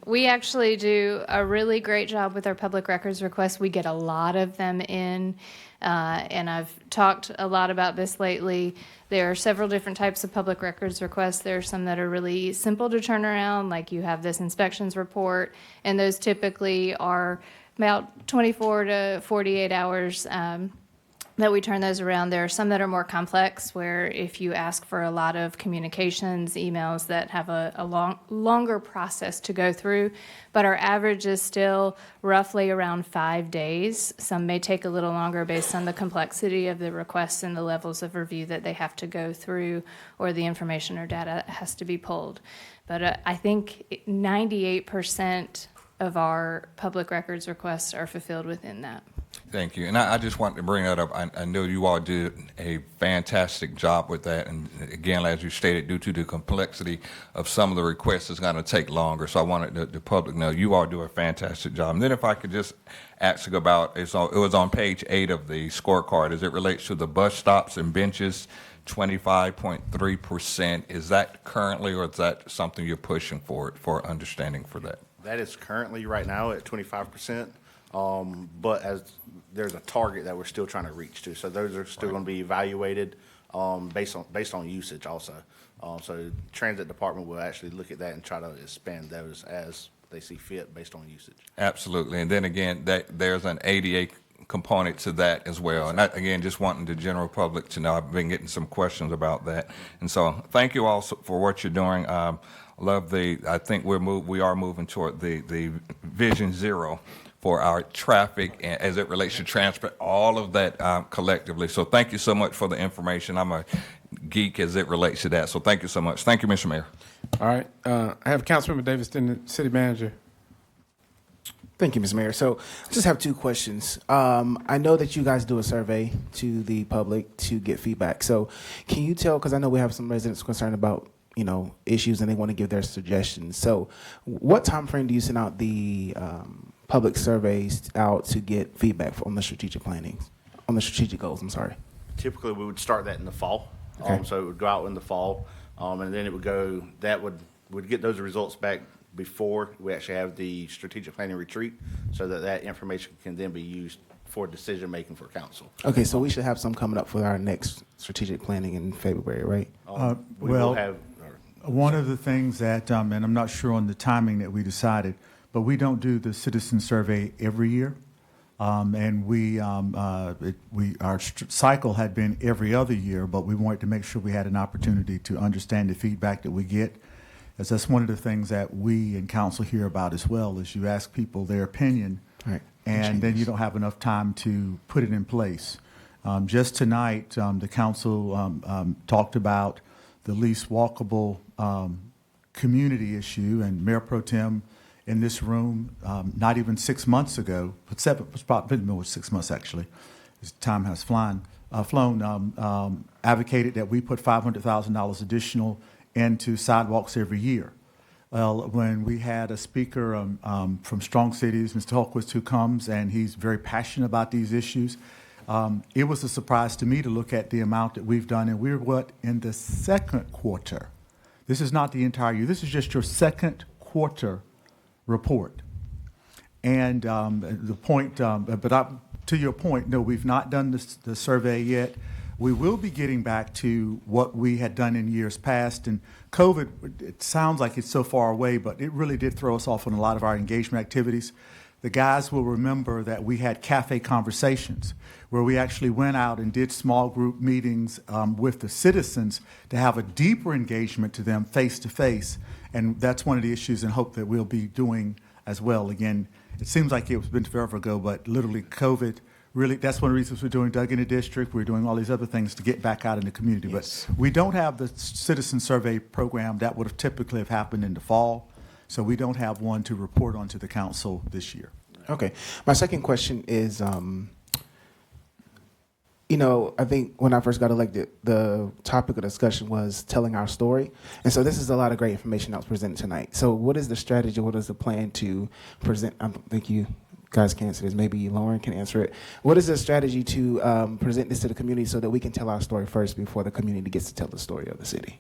We actually do a really great job with our public records requests. We get a lot of them in, and I've talked a lot about this lately. There are several different types of public records requests. There are some that are really simple to turn around, like you have this inspections report, and those typically are about 24 to 48 hours that we turn those around. There are some that are more complex, where if you ask for a lot of communications, emails that have a longer process to go through, but our average is still roughly around 5 days. Some may take a little longer based on the complexity of the requests and the levels of review that they have to go through, or the information or data has to be pulled. But I think 98% of our public records requests are fulfilled within that. Thank you. And I just wanted to bring that up. I know you all did a fantastic job with that. And again, as you stated, due to the complexity of some of the requests, it's going to take longer. So I wanted the public to know you all do a fantastic job. And then if I could just ask about, it was on page 8 of the scorecard as it relates to the bus stops and benches, 25.3%. Is that currently, or is that something you're pushing for understanding for that? That is currently right now at 25%. But as there's a target that we're still trying to reach to, so those are still going to be evaluated based on usage also. So transit department will actually look at that and try to expand those as they see fit based on usage. Absolutely. And then again, there's an ADA component to that as well. And that, again, just wanting the general public to know. I've been getting some questions about that. And so thank you all for what you're doing. I think we are moving toward the Vision Zero for our traffic and as it relates to transport, all of that collectively. So thank you so much for the information. I'm a geek as it relates to that. So thank you so much. Thank you, Mr. Mayor. All right. I have Councilmember Davis, the city manager. Thank you, Mr. Mayor. So I just have 2 questions. I know that you guys do a survey to the public to get feedback. So can you tell, because I know we have some residents concerned about issues and they want to give their suggestions. So what time frame do you send out the public surveys out to get feedback on the strategic goals, I'm sorry? Typically, we would start that in the fall. Okay. So it would go out in the fall, and then it would go, would get those results back before we actually have the strategic planning retreat, so that information can then be used for decision-making for council. Okay, so we should have some coming up for our next strategic planning in February, right? We will have. One of the things that, and I'm not sure on the timing that we decided, but we don't do the citizen survey every year. And our cycle had been every other year, but we wanted to make sure we had an opportunity to understand the feedback that we get. As that's one of the things that we in council hear about as well, is you ask people their opinion, right, and then you don't have enough time to put it in place. Just tonight, the council talked about the least walkable community issue, and Mayor Pro Tem in this room, not even 6 months ago, but it's probably been more 6 months actually, as time has flown, advocated that we put $500,000 additional into sidewalks every year. Well, when we had a speaker from Strong Cities, Mr. Hultquist, who comes and he's very passionate about these issues, it was a surprise to me to look at the amount that we've done, and we're in the second quarter. This is not the entire year. This is just your second quarter report. And the point, to your point, no, we've not done the survey yet. We will be getting back to what we had done in years past. And COVID, it sounds like it's so far away, but it really did throw us off on a lot of our engagement activities. The guys will remember that we had cafe conversations where we actually went out and did small group meetings with the citizens to have a deeper engagement to them face to face. And that's one of the issues and hope that we'll be doing as well. Again, it seems like it's been forever ago, but literally COVID, really, that's one of the reasons we're doing Doug in the District. We're doing all these other things to get back out in the community. Yes. But we don't have the citizen survey program that would have typically have happened in the fall. So we don't have one to report on to the council this year. Okay. My second question is, I think when I first got elected, the topic of discussion was telling our story. And so this is a lot of great information that was presented tonight. So what is the strategy? What is the plan to present? I don't think you guys can answer this. Maybe Lauren can answer it. What is the strategy to present this to the community so that we can tell our story first before the community gets to tell the story of the city?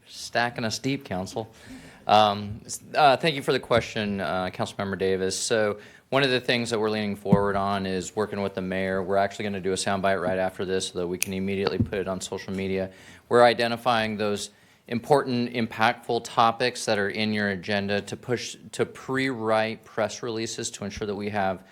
Stacking us deep, Council. Thank you for the question, Councilmember Davis. So one of the things that we're leaning forward on is working with the mayor. We're actually going to do a soundbite right after this so that we can immediately put it on social media. We're identifying those important, impactful topics that are in your agenda to pre-write press releases to ensure that we have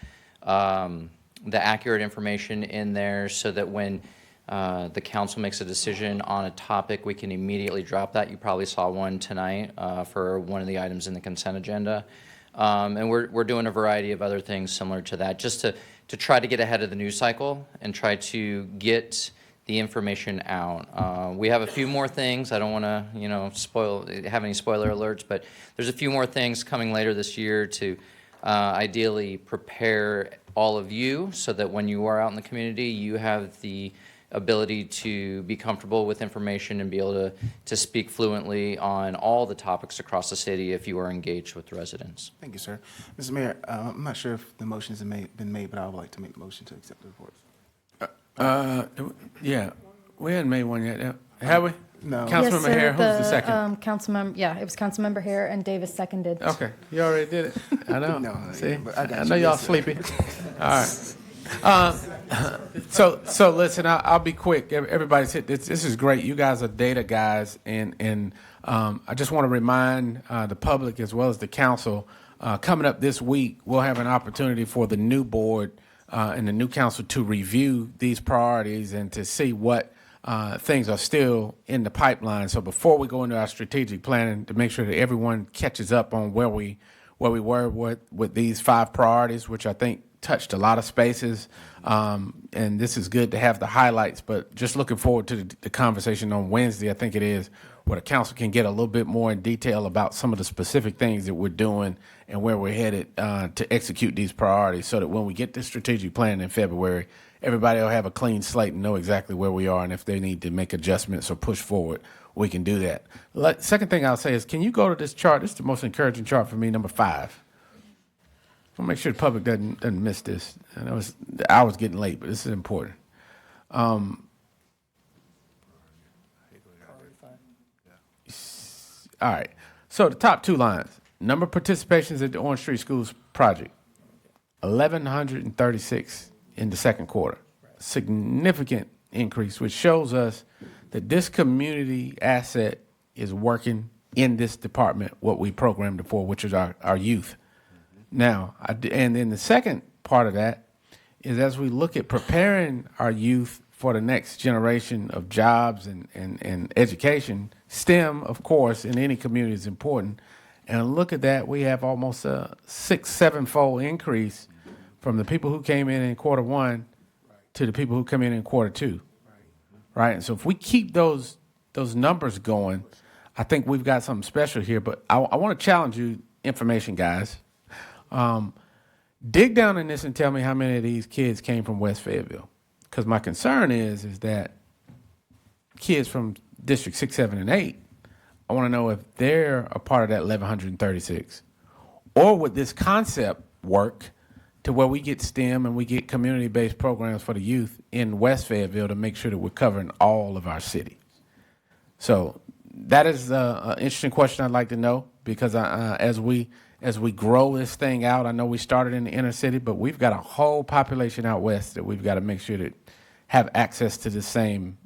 the accurate information in there so that when the council makes a decision on a topic, we can immediately drop that. You probably saw one tonight for one of the items in the consent agenda. And we're doing a variety of other things similar to that, just to try to get ahead of the news cycle and try to get the information out. We have a few more things. I don't want to, have any spoiler alerts, but there's a few more things coming later this year to ideally prepare all of you so that when you are out in the community, you have the ability to be comfortable with information and be able to speak fluently on all the topics across the city if you are engaged with residents. Thank you, sir. Mr. Mayor, I'm not sure if the motions have been made, but I would like to make the motion to accept the reports. Yeah, we hadn't made one yet, have we? No. Councilmember Hare, who's the second? It was Councilmember Hare and Davis seconded. Okay, you already did it. I know. No, See, but I got I you. know y'all Yes, sir. sleepy. All right. So listen, I'll be quick. Everybody's hit this. This is great. You guys are data guys, and I just want to remind the public as well as the council. Coming up this week, we'll have an opportunity for the new board and the new council to review these priorities and to see what things are still in the pipeline. So before we go into our strategic planning, to make sure that everyone catches up on where we were with these 5 priorities, which I think touched a lot of spaces. And this is good to have the highlights, but just looking forward to the conversation on Wednesday, I think it is, where the council can get a little bit more in detail about some of the specific things that we're doing and where we're headed to execute these priorities so that when we get the strategic plan in February, everybody will have a clean slate and know exactly where we are, and if they need to make adjustments or push forward, we can do that. Second thing I'll say is, can you go to this chart? This is the most encouraging chart for me, number 5. I'll make sure the public doesn't miss this. I know the hour's getting late, but this is important. All right. So the top 2 lines, number of participations at the Orange Street Schools project, 1,136 in the second quarter. Significant increase, which shows us that this community asset is working in this department, what we programmed it for, which is our youth. Now, and then the second part of that is as we look at preparing our youth for the next generation of jobs and education, STEM, of course, in any community is important. And look at that, we have almost a 6-7-fold increase from the people who came in quarter 1 to the people who come in quarter 2. Right? And so if we keep those numbers going, I think we've got something special here. But I want to challenge you, information guys. Dig down in this and tell me how many of these kids came from West Fayetteville. Because my concern is that kids from District 6, 7, and 8, I want to know if they're a part of that 1,136. Or would this concept work to where we get STEM and we get community-based programs for the youth in West Fayetteville to make sure that we're covering all of our city? So that is an interesting question I'd like to know, because as we grow this thing out, I know we started in the inner city, but we've got a whole population out west that we've got to make sure that have access to the same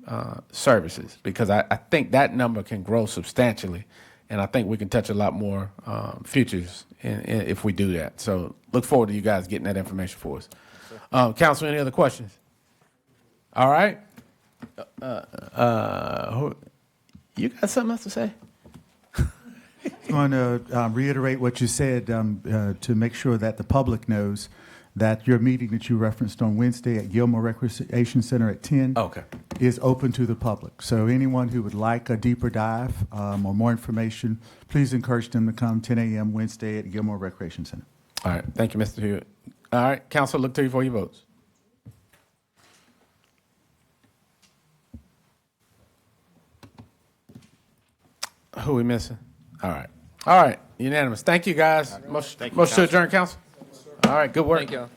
services, because I think that number can grow substantially, and I think we can touch a lot more futures if we do that. So look forward to you guys getting that information for us. Council, any other questions? All right. You got something else to say? I want to reiterate what you said to make sure that the public knows that your meeting that you referenced on Wednesday at Gilmore Recreation Center at 10 is open to the public. So anyone who would like a deeper dive or more information, please encourage them to come 10 a.m. Wednesday at Gilmore Recreation Center. All right. Thank you, Mr. Hewitt. All right. Council, look to you for your votes. Who are we missing? All right. All right. Unanimous. Thank you, guys. Motion to adjourn, council. All right. Good work. Thank you.